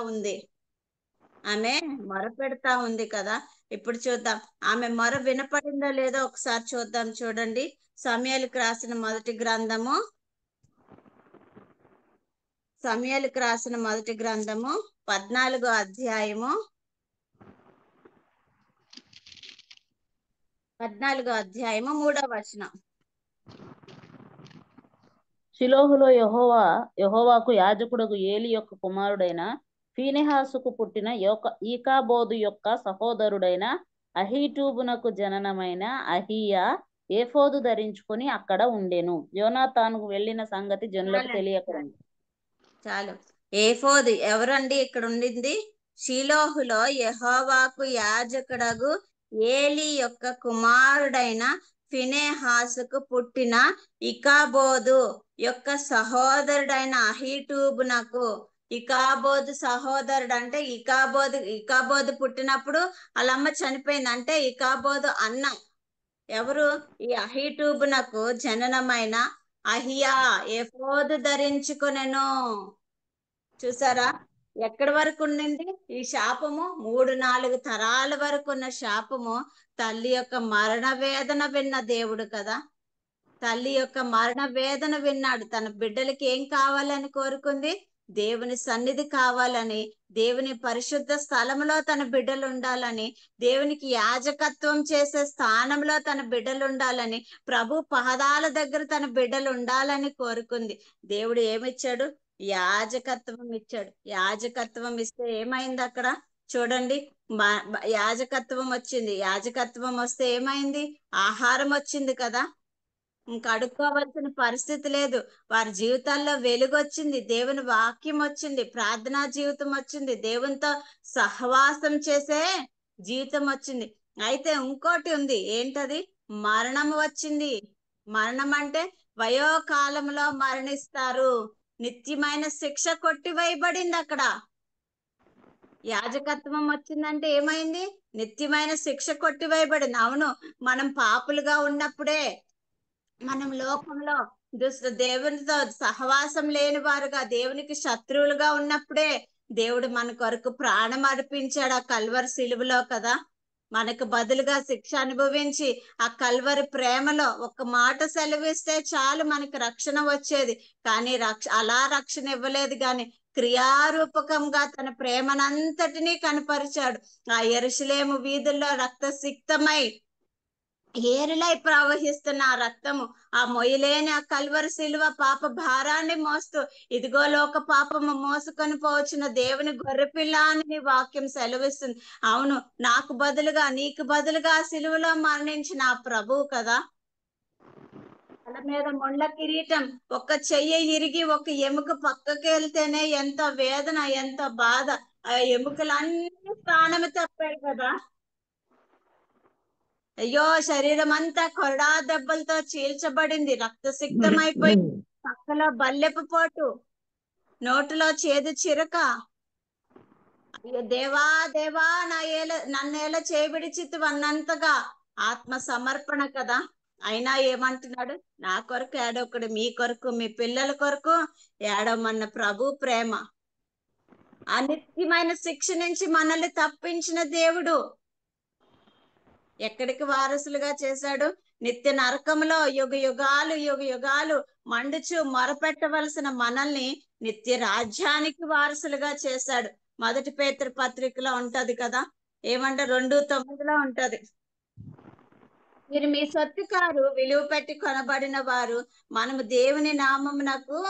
ఉంది కదా. ఇప్పుడు చూద్దాం ఆమె మొర వినపడిందో లేదో ఒకసారి చూద్దాం. చూడండి, సమూయేలుకు రాసిన మొదటి గ్రంథము 14వ అధ్యాయము 14వ అధ్యాయము 3వ వచనం. షిలోహులో యెహోవాకు యాజకుడగు ఏలి యొక్క కుమారుడైన ఫీనెహాసుకు పుట్టిన ఈకాబోదు యొక్క సహోదరుడైన అహీటూబునకు జననమైన అహీయా ఏఫోదు ధరించుకుని అక్కడ ఉండెను. యోనాతానుకు వెళ్ళిన సంగతి జనులకు తెలియకూడదు. చాలు. ఏఫోదు ఎవరండి ఇక్కడ ఉండింది? షిలోహులో యెహోవాకు యాజకుడగు ఏలి యొక్క కుమారుడైన ఫినెహాసుకు పుట్టిన ఇకాబోదు యొక్క సహోదరుడైన అహీటూబునకు. ఇకాబోదు సహోదరుడు అంటే ఇకాబోదు పుట్టినప్పుడు వాళ్ళమ్మ చనిపోయింది. అంటే ఇకాబోదు అన్న ఎవరు? ఈ అహీటూబునకు జననమైన అహియా ఏఫోదు ధరించుకొనెను. చూసారా ఎక్కడి వరకు ఉండింది ఈ శాపము? 3-4 తరాల వరకు ఉన్న శాపము. తల్లి యొక్క మరణ వేదన విన్న దేవుడు కదా. తల్లి యొక్క మరణ వేదన విన్నాడు. తన బిడ్డలకి ఏం కావాలని కోరుకుంది? దేవుని సన్నిధి కావాలని, దేవుని పరిశుద్ధ స్థలంలో తన బిడ్డలు ఉండాలని, దేవునికి యాజకత్వం చేసే స్థానంలో తన బిడ్డలు ఉండాలని, ప్రభు పాదాల దగ్గర తన బిడ్డలు ఉండాలని కోరుకుంది. దేవుడు ఏమిచ్చాడు? యాజకత్వం ఇచ్చాడు. యాజకత్వం ఇస్తే ఏమైంది అక్కడ? చూడండి, యాజకత్వం వచ్చింది. యాజకత్వం వస్తే ఏమైంది? ఆహారం వచ్చింది కదా. ఇంకా అడుక్కోవలసిన పరిస్థితి లేదు. వారి జీవితాల్లో వెలుగు వచ్చింది, దేవుని వాక్యం వచ్చింది, ప్రార్థనా జీవితం వచ్చింది, దేవునితో సహవాసం చేసే జీవితం వచ్చింది. అయితే ఇంకోటి ఉంది, ఏంటది? మరణం వచ్చింది. మరణం అంటే వయోకాలంలో మరణిస్తారు. నిత్యమైన శిక్ష కొట్టివేయబడింది అక్కడ. యాజకత్వం వచ్చిందంటే ఏమైంది? నిత్యమైన శిక్ష కొట్టివేయబడింది. అవును, మనం పాపులుగా ఉన్నప్పుడే, మనం లోకంలో దేవునితో సహవాసం లేని వారుగా, దేవునికి శత్రువులుగా ఉన్నప్పుడే దేవుడు మన కొరకు ప్రాణం అర్పించాడు ఆ కల్వరి సిలువలో కదా. మనకు బదులుగా శిక్ష అనుభవించి ఆ కల్వరి ప్రేమలో ఒక్క మాట సెలవిస్తే చాలు మనకు రక్షణ వచ్చేది. కానీ అలా రక్షణ ఇవ్వలేదు, కానీ క్రియారూపకంగా తన ప్రేమనంతటినీ కనపరిచాడు. ఆ యెరూషలేము వీధుల్లో రక్తసిక్తమై ఏరులై ప్రవహిస్తున్న ఆ రక్తము, ఆ మొయ్యలేని ఆ కల్వరి సిలువ పాప భారాన్ని మోస్తూ, ఇదిగో లోక పాపము మోసుకొని పోవచ్చిన దేవుని గొర్రెపిల్ల అని వాక్యం సెలవిస్తుంది. అవును, నాకు బదులుగా, నీకు బదులుగా ఆ సిలువలో మరణించిన ఆ ప్రభువు కదా. తల మీద మొండ్ల కిరీటం, ఒక చెయ్యి ఇరిగి ఒక ఎముక పక్కకి వెళ్తేనే ఎంత వేదన, ఎంత బాధ. ఆ ఎముకలన్నీ ప్రాణము తప్పాడు కదా. అయ్యో, శరీరం అంతా కొరడా దెబ్బలతో చీల్చబడింది, రక్తసిక్తమైపోయి, పక్కలో బల్లెపు పోటు, నోటిలో చేదు చిరక. అయ్యో దేవా దేవా, నన్నేలా చేవిడిచిత్తు అన్నంతగా ఆత్మ సమర్పణ కదా. అయినా ఏమంటున్నాడు? నా కొరకు ఏడొకడు, మీ కొరకు, మీ పిల్లల కొరకు ఏడవమన్న ప్రభు ప్రేమ. అనిత్యమైన శిక్ష నుంచి మనల్ని తప్పించిన దేవుడు ఎక్కడికి వారసులుగా చేశాడు? నిత్య నరకంలో యుగ యుగాలు మండుచు మొరపెట్టవలసిన మనల్ని నిత్య రాజ్యానికి వారసులుగా చేశాడు. 1 పేతురు పత్రికలో ఉంటది కదా, ఏమంటే 2:9లో ఉంటది. మీరు మీ సొత్తు కారు, విలువ పెట్టి కొనబడిన వారు. మనము దేవుని నామమునకు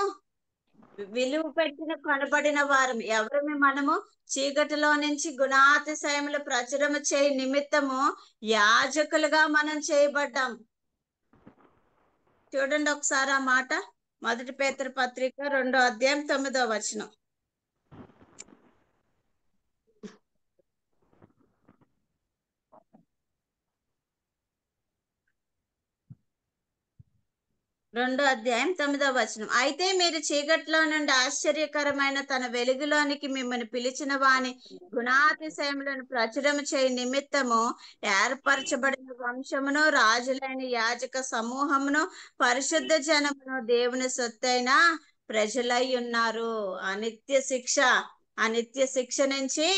విలువ పెట్టిన కొనబడిన వారం. ఎవరమే మనము? చీకటిలో నుంచి గుణాతిశయములు ప్రచురము చేయి నిమిత్తము యాజకులుగా మనం చేయబడ్డాం. చూడండి ఒకసారి ఆ మాట, 1 పేతురు పత్రిక 2వ అధ్యాయం 9వ వచనం. రెండో అధ్యాయం 9వ వచనం. అయితే మీరు చీకట్లో నుండి ఆశ్చర్యకరమైన తన వెలుగులోనికి మిమ్మల్ని పిలిచిన వాని గుణాతిశయములను ప్రచురము చేయి నిమిత్తము ఏర్పరచబడిన వంశమును, రాజులైన యాజక సమూహమును, పరిశుద్ధ జనమును, దేవుని సొత్తైన ప్రజలై ఉన్నారు. అనిత్య శిక్ష నుంచి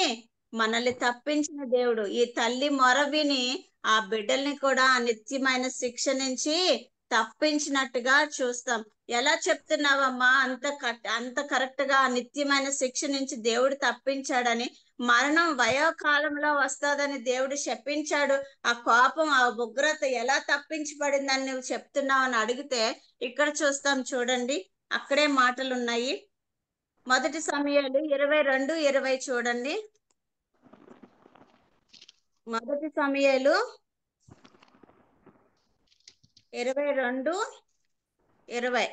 మనల్ని తప్పించిన దేవుడు. ఈ తల్లి మొర విని ఆ బిడ్డల్ని కూడా అనిత్యమైన శిక్ష నుంచి తప్పించినట్టుగా చూస్తాం. ఎలా చెప్తున్నావమ్మా అంత కరెక్ట్ గా నిత్యమైన శిక్ష నుంచి దేవుడు తప్పించాడని? మరణం వయోకాలంలో వస్తుందని దేవుడు శపించాడు. ఆ కోపం, ఆ ఉగ్రత ఎలా తప్పించబడిందని నువ్వు చెప్తున్నావు అని అడిగితే ఇక్కడ చూస్తాం చూడండి, అక్కడే మాటలు ఉన్నాయి. 1 సమూయేలు 22:20 చూడండి. 1 సమూయేలు 22:20.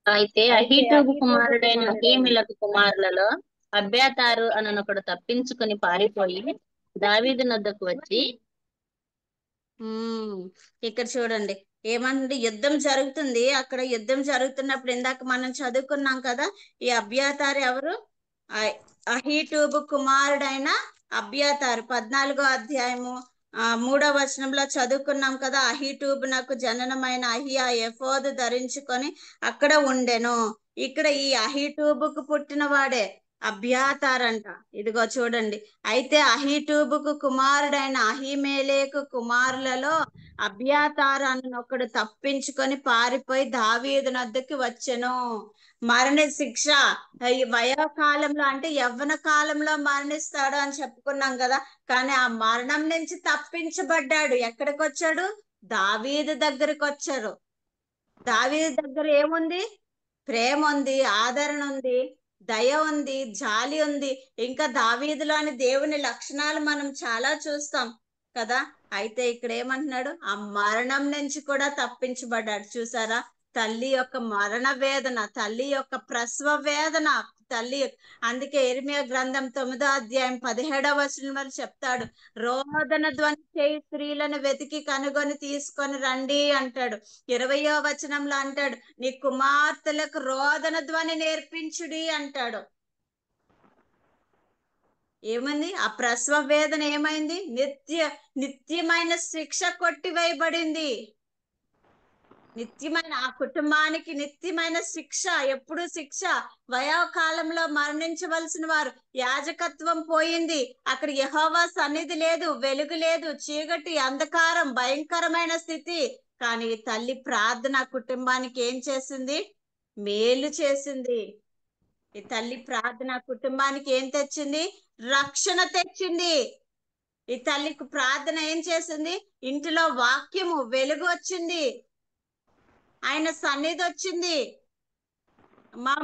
అయితే అహీటూబు కుమారుడైన అహీమెలకు కుమారులలో అబ్యాతారు అనొకడు తప్పించుకుని పారిపోయి దావీదు నొద్దకు వచ్చి, ఇక్కడ చూడండి ఏమంటే యుద్ధం జరుగుతుంది. అక్కడ యుద్ధం జరుగుతున్నప్పుడు ఇందాక మనం చదువుకున్నాం కదా, ఈ అబ్యాతారు ఎవరు? అహీటూబు కుమారుడైన అబ్యాతారు. 14వ అధ్యాయము 3వ వచనంలో చదువుకున్నాం కదా, అహీటూబు నాకు జననమైన అహియా ఎఫోదు ధరించుకొని అక్కడ ఉండెను. ఇక్కడ ఈ అహీటూబుకు పుట్టిన వాడే అబ్యాతార్ అంట. ఇదిగో చూడండి, అయితే అహీటూబుకు కుమారుడైన అహీమేలేకు కుమారులలో అబ్యాతార్ అన్నొకడు తప్పించుకొని పారిపోయి దావీదు నద్దకు వచ్చెను. మరణ శిక్ష వయోకాలంలో అంటే యవ్వన కాలంలో మరణిస్తాడు అని చెప్పుకున్నాం కదా, కానీ ఆ మరణం నుంచి తప్పించబడ్డాడు. ఎక్కడికి వచ్చాడు? దావీదు దగ్గరికి వచ్చారు. దావీదు దగ్గర ఏముంది? ప్రేమ ఉంది, ఆదరణ ఉంది, దయ ఉంది, జాలి ఉంది. ఇంకా దావీదులోని దేవుని లక్షణాలు మనం చాలా చూస్తాం కదా. అయితే ఇక్కడ ఏమంటున్నాడు? ఆ మరణం నుంచి కూడా తప్పించబడ్డాడు. చూసారా, తల్లి యొక్క మరణ వేదన, తల్లి యొక్క ప్రసవ వేదన, తల్లి. అందుకే ఇర్మియా గ్రంథం 9వ అధ్యాయం 17వ వచనం వరకు చెప్తాడు, రోదన ధ్వని చేయి స్త్రీలను వెతికి కనుగొని తీసుకొని రండి అంటాడు. 20వ వచనంలో అంటాడు, నీ కుమార్తెలకు రోదన ధ్వని నేర్పించుడి అంటాడు. ఏమంది? ఆ ప్రసవ వేదన ఏమైంది? నిత్యమైన శిక్ష కొట్టివేయబడింది. నిత్యమైన ఆ కుటుంబానికి నిత్యమైన శిక్ష. ఎప్పుడు శిక్ష? వయోకాలంలో మరణించవలసిన వారు. యాజకత్వం పోయింది. అక్కడ యెహోవా సన్నిధి లేదు, వెలుగు లేదు, చీకటి, అంధకారం, భయంకరమైన స్థితి. కానీ తల్లి ప్రార్థన కుటుంబానికి ఏం చేసింది? మేలు చేసింది. ఈ తల్లి ప్రార్థన కుటుంబానికి ఏం తెచ్చింది? రక్షణ తెచ్చింది. ఈ తల్లికి ప్రార్థన ఏం చేసింది? ఇంటిలో వాక్యము, వెలుగు వచ్చింది, ఆయన సన్నిధి వచ్చింది.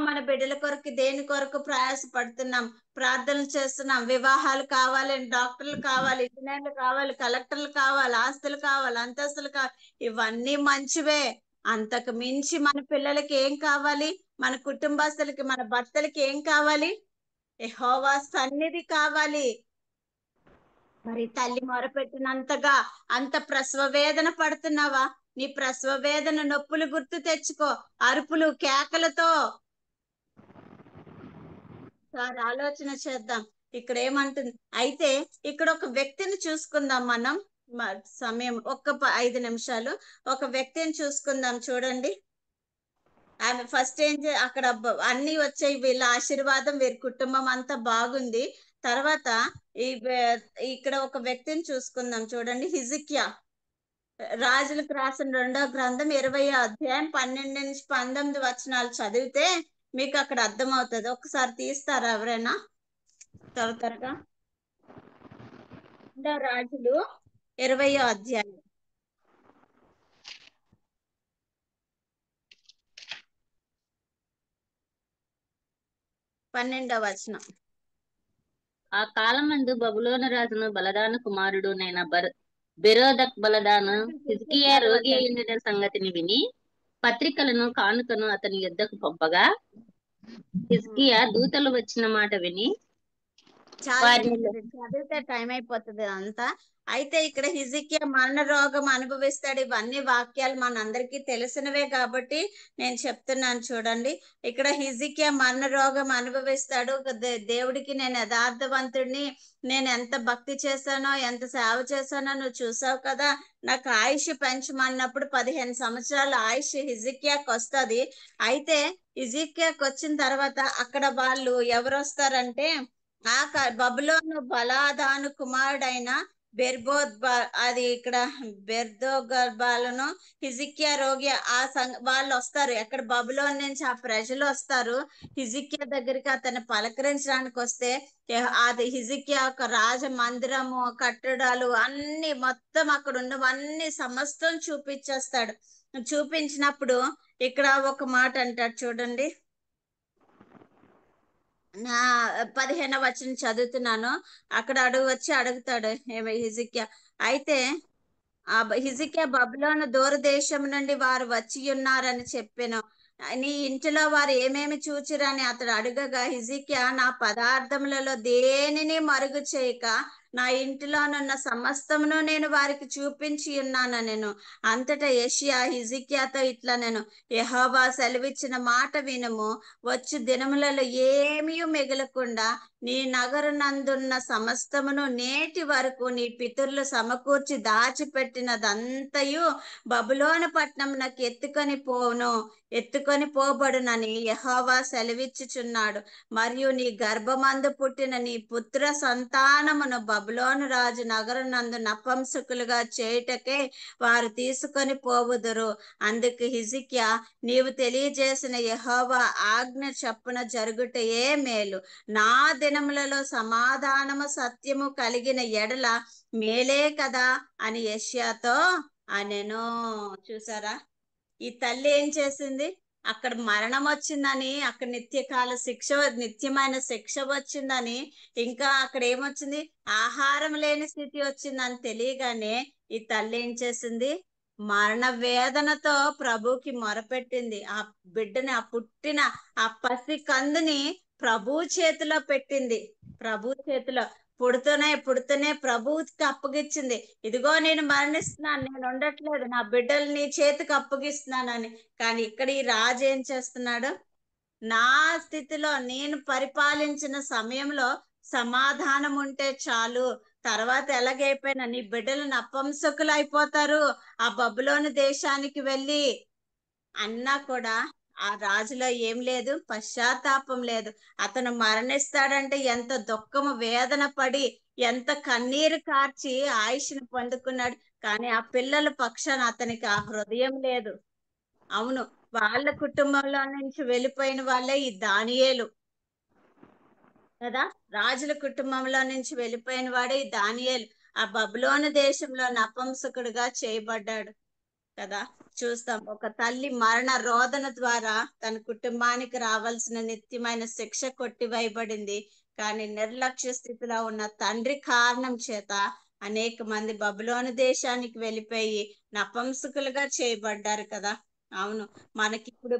మన బిడ్డల కొరకు దేని కొరకు ప్రయాసపడుతున్నాం, ప్రార్థనలు చేస్తున్నాం. వివాహాలు కావాలి, డాక్టర్లు కావాలి, ఇంజనీర్లు కావాలి, కలెక్టర్లు కావాలి, ఆస్తులు కావాలి, అంతస్తులు కావాలి. ఇవన్నీ మంచివే. అంతకు మించి మన పిల్లలకి ఏం కావాలి? మన కుటుంబస్తులకి, మన భర్తలకి ఏం కావాలి? యెహోవా సన్నిధి కావాలి. మరి తల్లి మొరపెట్టినంతగా అంత ప్రసవ వేదన పడుతున్నావా? నీ ప్రసవ వేదన నొప్పులు గుర్తు తెచ్చుకో, అరుపులు కేకలతో. సార్ ఆలోచన చేద్దాం. ఇక్కడ ఏమంటుంది? అయితే ఇక్కడ ఒక వ్యక్తిని చూసుకుందాం మనం. సమయం 5 నిమిషాలు ఒక వ్యక్తిని చూసుకుందాం. చూడండి, ఆమె ఫస్ట్ అక్కడ అన్ని వచ్చాయి, వీళ్ళ ఆశీర్వాదం, వీరి కుటుంబం అంతా బాగుంది. తర్వాత ఇక్కడ ఒక వ్యక్తిని చూసుకుందాం. చూడండి, హిజికియా. రాజులకు రాసిన 2వ గ్రంథం 20వ అధ్యాయం 12 నుంచి 19 వచనాలు చదివితే మీకు అక్కడ అర్థమవుతుంది. ఒకసారి తీస్తారా ఎవరైనా? త్వరగా. 2వ రాజులు 20వ అధ్యాయం 12వ వచనం. ఆ కాలమందు బబులోను రాజును బలదాను కుమారుడు నైన బెరోదక్ బలదాను హిజ్కియా రోగి అయిన సంగతిని విని పత్రికలను కానుకను అతని యుద్ధకు పంపగా, హిజ్కియా దూతలు వచ్చిన మాట విని చదివితే టైం అయిపోతుంది అంతా. అయితే ఇక్కడ హిజికియా మరణ రోగం అనుభవిస్తాడు. ఇవన్నీ వాక్యాలు మనందరికీ తెలిసినవే కాబట్టి నేను చెప్తున్నాను. చూడండి, ఇక్కడ హిజికియా మరణ రోగం అనుభవిస్తాడు. దేవుడికి నేను యథార్థవంతుడిని, నేను ఎంత భక్తి చేశానో, ఎంత సేవ చేశానో నువ్వు చూసావు కదా, నాకు ఆయుష్ పెంచమన్నప్పుడు 15 సంవత్సరాల ఆయుష్ హిజికియాకి వస్తుంది. అయితే హిజికియాకి వచ్చిన తర్వాత అక్కడ వాళ్ళు ఎవరు వస్తారంటే, బబులోను బలాదాను కుమారుడైన అది ఇక్కడ బెర్దోగర్బాలను హిజికియా రోగి వాళ్ళు వస్తారు, ఎక్కడ బబులోన్ నుంచి ఆ ప్రజలు వస్తారు హిజికియా దగ్గరికి అతన్ని పలకరించడానికి వస్తే అది హిజికియా ఒక రాజ మందిరము కట్టడాలు అన్ని మొత్తం అక్కడ ఉన్నవన్నీ సమస్తం చూపించేస్తాడు. చూపించినప్పుడు ఇక్కడ ఒక మాట అంటాడు చూడండి, నా 15వ వచనం చదువుతున్నాను. అక్కడ అడుగుతాడు హిజికియా, అయితే హిజికియా బబులోను దూరదేశం నుండి వారు వచ్చి ఉన్నారని చెప్పాను, నీ ఇంటిలో వారు ఏమేమి చూచిరని అతడు అడగగా హిజికియా, నా పదార్థములలో దేనిని మరుగు చేయక నా ఇంటిలోనున్న సమస్తమును నేను వారికి చూపించి ఉన్నాను నేను. అంతటా యెషయా హిజికియాతో ఇట్లా నేను, యెహోవా సెలవిచ్చిన మాట వినుము, వచ్చు దినములలో ఏమీ మిగలకుండా నీ నగరునందున్న సమస్తమును నేటి వరకు నీ పితరులు సమకూర్చి దాచిపెట్టినదంతయు బబులోను పట్టణమునకు ఎత్తుకొని పోబడునని యెహోవా సెలవిచ్చుచున్నాడు. మరియు నీ గర్భమందు పుట్టిన నీ పుత్ర సంతానమును బబులోను రాజు నగరునందు నపంసకులుగా చేయుటకే వారు తీసుకొని పోవుదురు. అందుకు హిజికియా, నీవు తెలియజేసిన యెహోవా ఆజ్ఞ చొప్పున జరుగుటయే మేలు. నా దినములలో సమాధానము సత్యము కలిగిన ఎడల మేలే కదా అని యెషయాతో అనెను. చూసారా, ఈ తల్లి ఏం చేసింది? అక్కడ మరణం వచ్చిందని, అక్కడ నిత్యమైన శిక్ష వచ్చిందని, ఇంకా అక్కడ ఏమొచ్చింది, ఆహారం లేని స్థితి వచ్చిందని తెలియగానే ఈ తల్లి ఏం చేసింది? మరణ వేదనతో ప్రభుకి మొరపెట్టింది. ఆ బిడ్డని, ఆ పుట్టిన ఆ పసి కందుని ప్రభు చేతిలో పెట్టింది. ప్రభు చేతిలో పుడుతూనే ప్రభుకి అప్పగిచ్చింది. ఇదిగో నేను మరణిస్తున్నాను, నేను ఉండట్లేదు, నా బిడ్డలు నీ చేతికి అప్పగిస్తున్నానని. కానీ ఇక్కడ ఈ రాజు ఏం చేస్తున్నాడు? నా స్థితిలో నేను పరిపాలించిన సమయంలో సమాధానం ఉంటే చాలు, తర్వాత ఎలాగైపోయినా నీ బిడ్డలు నపంసకులు అయిపోతారు ఆ బబులోను దేశానికి వెళ్ళి అన్నా కూడా ఆ రాజులో ఏం లేదు, పశ్చాత్తాపం లేదు. అతను మరణిస్తాడంటే ఎంత దుఃఖము వేదన పడి ఎంత కన్నీరు కార్చి ఆయుష్ను పొందుకున్నాడు. కానీ ఆ పిల్లల పక్షాన అతనికి ఆ హృదయం లేదు. అవును, వాళ్ళ కుటుంబంలో నుంచి వెళ్ళిపోయిన వాళ్ళే ఈ దానియేలు కదా, రాజుల కుటుంబంలో నుంచి వెళ్ళిపోయిన వాడే ఈ దానియేలు. ఆ బబులోను దేశంలో నపంసకుడుగా చేయబడ్డాడు కదా. చూస్తాం, ఒక తల్లి మరణ రోదన ద్వారా తన కుటుంబానికి రావాల్సిన నిత్యమైన శిక్ష కొట్టివేయబడింది. కానీ నిర్లక్ష్య స్థితిలో ఉన్న తండ్రి కారణం చేత అనేక మంది బబులోను దేశానికి వెళ్ళిపోయి నపంసకులుగా చేయబడ్డారు కదా. అవును, మనకిప్పుడు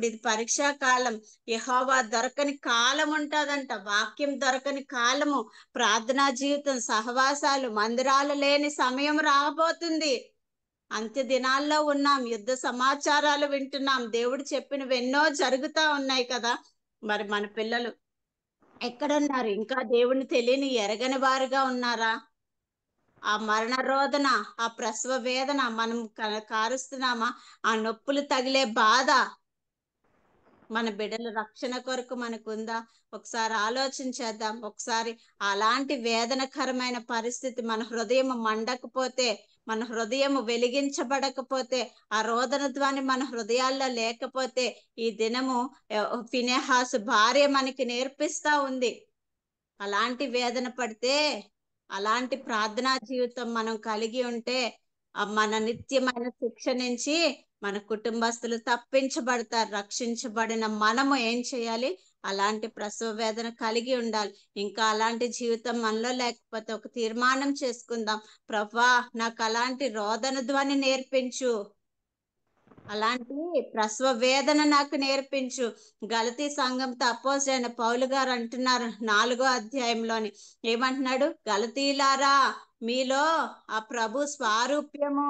ఇది పరీక్షా కాలం. యెహోవా దొరకని కాలం ఉంటుందంట, వాక్యం దొరకని కాలము, ప్రార్థనా జీవితం, సహవాసాలు, మందిరాలు లేని సమయం రాబోతుంది. అంత్య దినాల్లో ఉన్నాం, యుద్ధ సమాచారాలు వింటున్నాం, దేవుడు చెప్పినవి ఎన్నో జరుగుతా ఉన్నాయి కదా. మరి మన పిల్లలు ఎక్కడున్నారు? ఇంకా దేవుని తెలియని ఎరగని వారుగా ఉన్నారా? ఆ మరణ రోదన, ఆ ప్రసవ వేదన మనం కారుస్తున్నామా? ఆ నొప్పులు తగిలే బాధ మన బిడ్డల రక్షణ కొరకు మనకుందా? ఒకసారి ఆలోచించేద్దాం. ఒకసారి అలాంటి వేదనకరమైన పరిస్థితి మన హృదయం మండకపోతే, మన హృదయం వెలిగించబడకపోతే, ఆ రోదన ధ్వని మన హృదయాల్లో లేకపోతే, ఈ దినము ఫినెహాసు భార్య మనకి నేర్పిస్తా ఉంది. అలాంటి వేదన పడితే, అలాంటి ప్రార్థనా జీవితం మనం కలిగి ఉంటే మన నిత్యమైన శిక్ష నుంచి మన కుటుంబస్తులు తప్పించబడతారు. రక్షించబడిన మనము ఏం చేయాలి? అలాంటి ప్రసవ వేదన కలిగి ఉండాలి. ఇంకా అలాంటి జీవితం మనలో లేకపోతే ఒక తీర్మానం చేసుకుందాం, ప్రభువా నాకు అలాంటి రోదన ధ్వని నేర్పించు, అలాంటి ప్రసవ వేదన నాకు నేర్పించు. గలతీ సంఘంతో అపోజిట్ పౌలు గారు అంటున్నారు 4వ అధ్యాయంలోని, ఏమంటున్నాడు? గలతీలారా, మీలో ఆ ప్రభు స్వారూప్యము,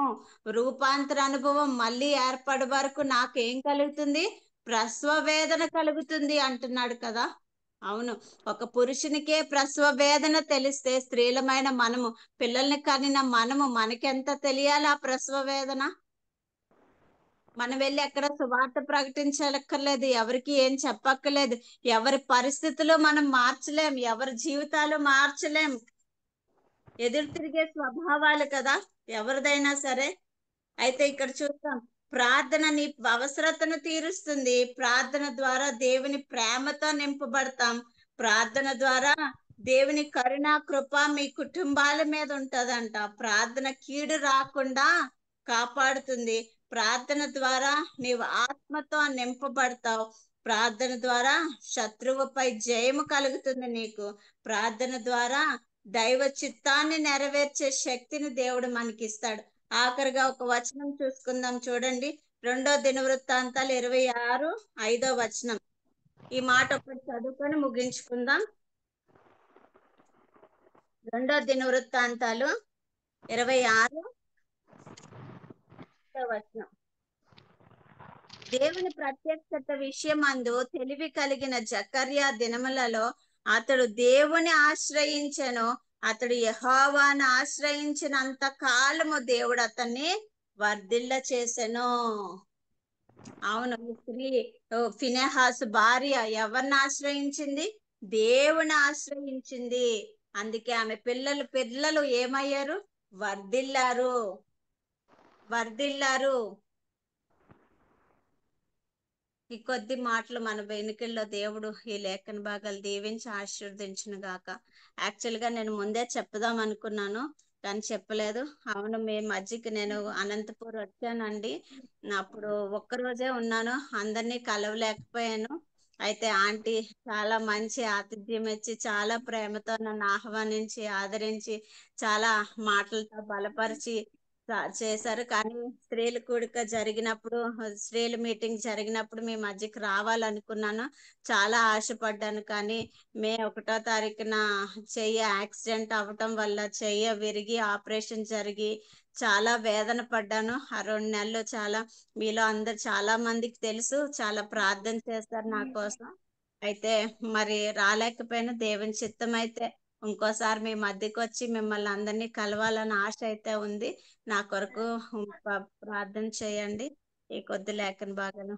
రూపాంతర అనుభవం మళ్ళీ ఏర్పడే వరకు నాకేం కలుగుతుంది? ప్రసవ వేదన కలుగుతుంది అంటున్నాడు కదా. అవును, ఒక పురుషునికే ప్రసవ వేదన తెలిస్తే స్త్రీలమైన మనము, పిల్లల్ని కనిన మనము, మనకెంత తెలియాలి ఆ ప్రసవ వేదన? మనం వెళ్ళి ఎక్కడ సువార్త ప్రకటించక్కర్లేదు, ఎవరికి ఏం చెప్పక్కర్లేదు, ఎవరి పరిస్థితులు మనం మార్చలేం, ఎవరి జీవితాలు మార్చలేం. ఎదురు తిరిగే స్వభావాలు కదా ఎవరిదైనా సరే. అయితే ఇక్కడ చూద్దాం, ప్రార్థన నీ అవసరతను తీరుస్తుంది. ప్రార్థన ద్వారా దేవుని ప్రేమతో నింపబడతాం. ప్రార్థన ద్వారా దేవుని కరుణ కృప మీ కుటుంబాల మీద ఉంటదంట. ప్రార్థన కీడు రాకుండా కాపాడుతుంది. ప్రార్థన ద్వారా నీవు ఆత్మతో నింపబడతావు. ప్రార్థన ద్వారా శత్రువుపై జయము కలుగుతుంది నీకు. ప్రార్థన ద్వారా దైవ చిత్తాన్ని నెరవేర్చే శక్తిని దేవుడు మనకిస్తాడు. ఆఖరిగా ఒక వచనం చూసుకుందాం, చూడండి. 2 దినవృత్తాంతాలు 26:5 ఈ మాట ఒకటి చదువుకొని ముగించుకుందాం. 2 దినవృత్తాంతాలు 26:5 దేవుని ప్రత్యక్షత విషయమందు తెలివి కలిగిన జకర్యా దినములలో అతడు దేవుని ఆశ్రయించెను. అతడు యెహోవాను ఆశ్రయించినంత కాలము దేవుడు అతన్ని వర్ధిల్ల చేసెను. అవును, ఈ స్త్రీ ఫినెహాసు భార్య ఎవరిని ఆశ్రయించింది? దేవుని ఆశ్రయించింది. అందుకే ఆమె పిల్లలు ఏమయ్యారు? వర్ధిల్లారు. ఈ కొద్ది మాటలు మన వెనుకల్లో దేవుడు ఈ లేఖన భాగాలు దీవించి ఆశీర్వదించును గాక. యాక్చువల్ గా నేను ముందే చెప్దాం అనుకున్నాను కానీ చెప్పలేదు. అవును, మీ మధ్యకి నేను అనంతపూర్ వచ్చానండి. అప్పుడు ఒక్కరోజే ఉన్నాను, అందరినీ కలవలేకపోయాను. అయితే ఆంటీ చాలా మంచి ఆతిథ్యం ఇచ్చి చాలా ప్రేమతో నన్ను ఆహ్వానించి ఆదరించి చాలా మాటలతో బలపరిచి చేశారు. కానీ స్త్రీల కూడిక జరిగినప్పుడు, స్త్రీల మీటింగ్ జరిగినప్పుడు మీ మధ్యకి రావాలనుకున్నాను, చాలా ఆశపడ్డాను. కానీ మే 1వ తారీఖున చెయ్యి యాక్సిడెంట్ అవ్వటం వల్ల చెయ్యి విరిగి ఆపరేషన్ జరిగి చాలా వేదన పడ్డాను. ఆ 2 నెలలు చాలా, మీలో అందరు చాలా మందికి తెలుసు, చాలా ప్రార్థన చేస్తారు నా కోసం. అయితే మరి రాలేకపోయినా దేవుని చిత్తం అయితే ఇంకోసారి మీ మధ్యకి వచ్చి మిమ్మల్ని అందరినీ కలవాలని ఆశ అయితే ఉంది. నా కొరకు ప్రార్థన చేయండి. ఈ కొద్ది లేఖన భాగాలు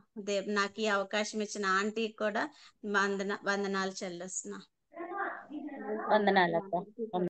నాకు ఈ అవకాశం ఇచ్చిన ఆంటీకి కూడా వందనాలు చెల్లిస్తున్నా. వందనాలు అక్క.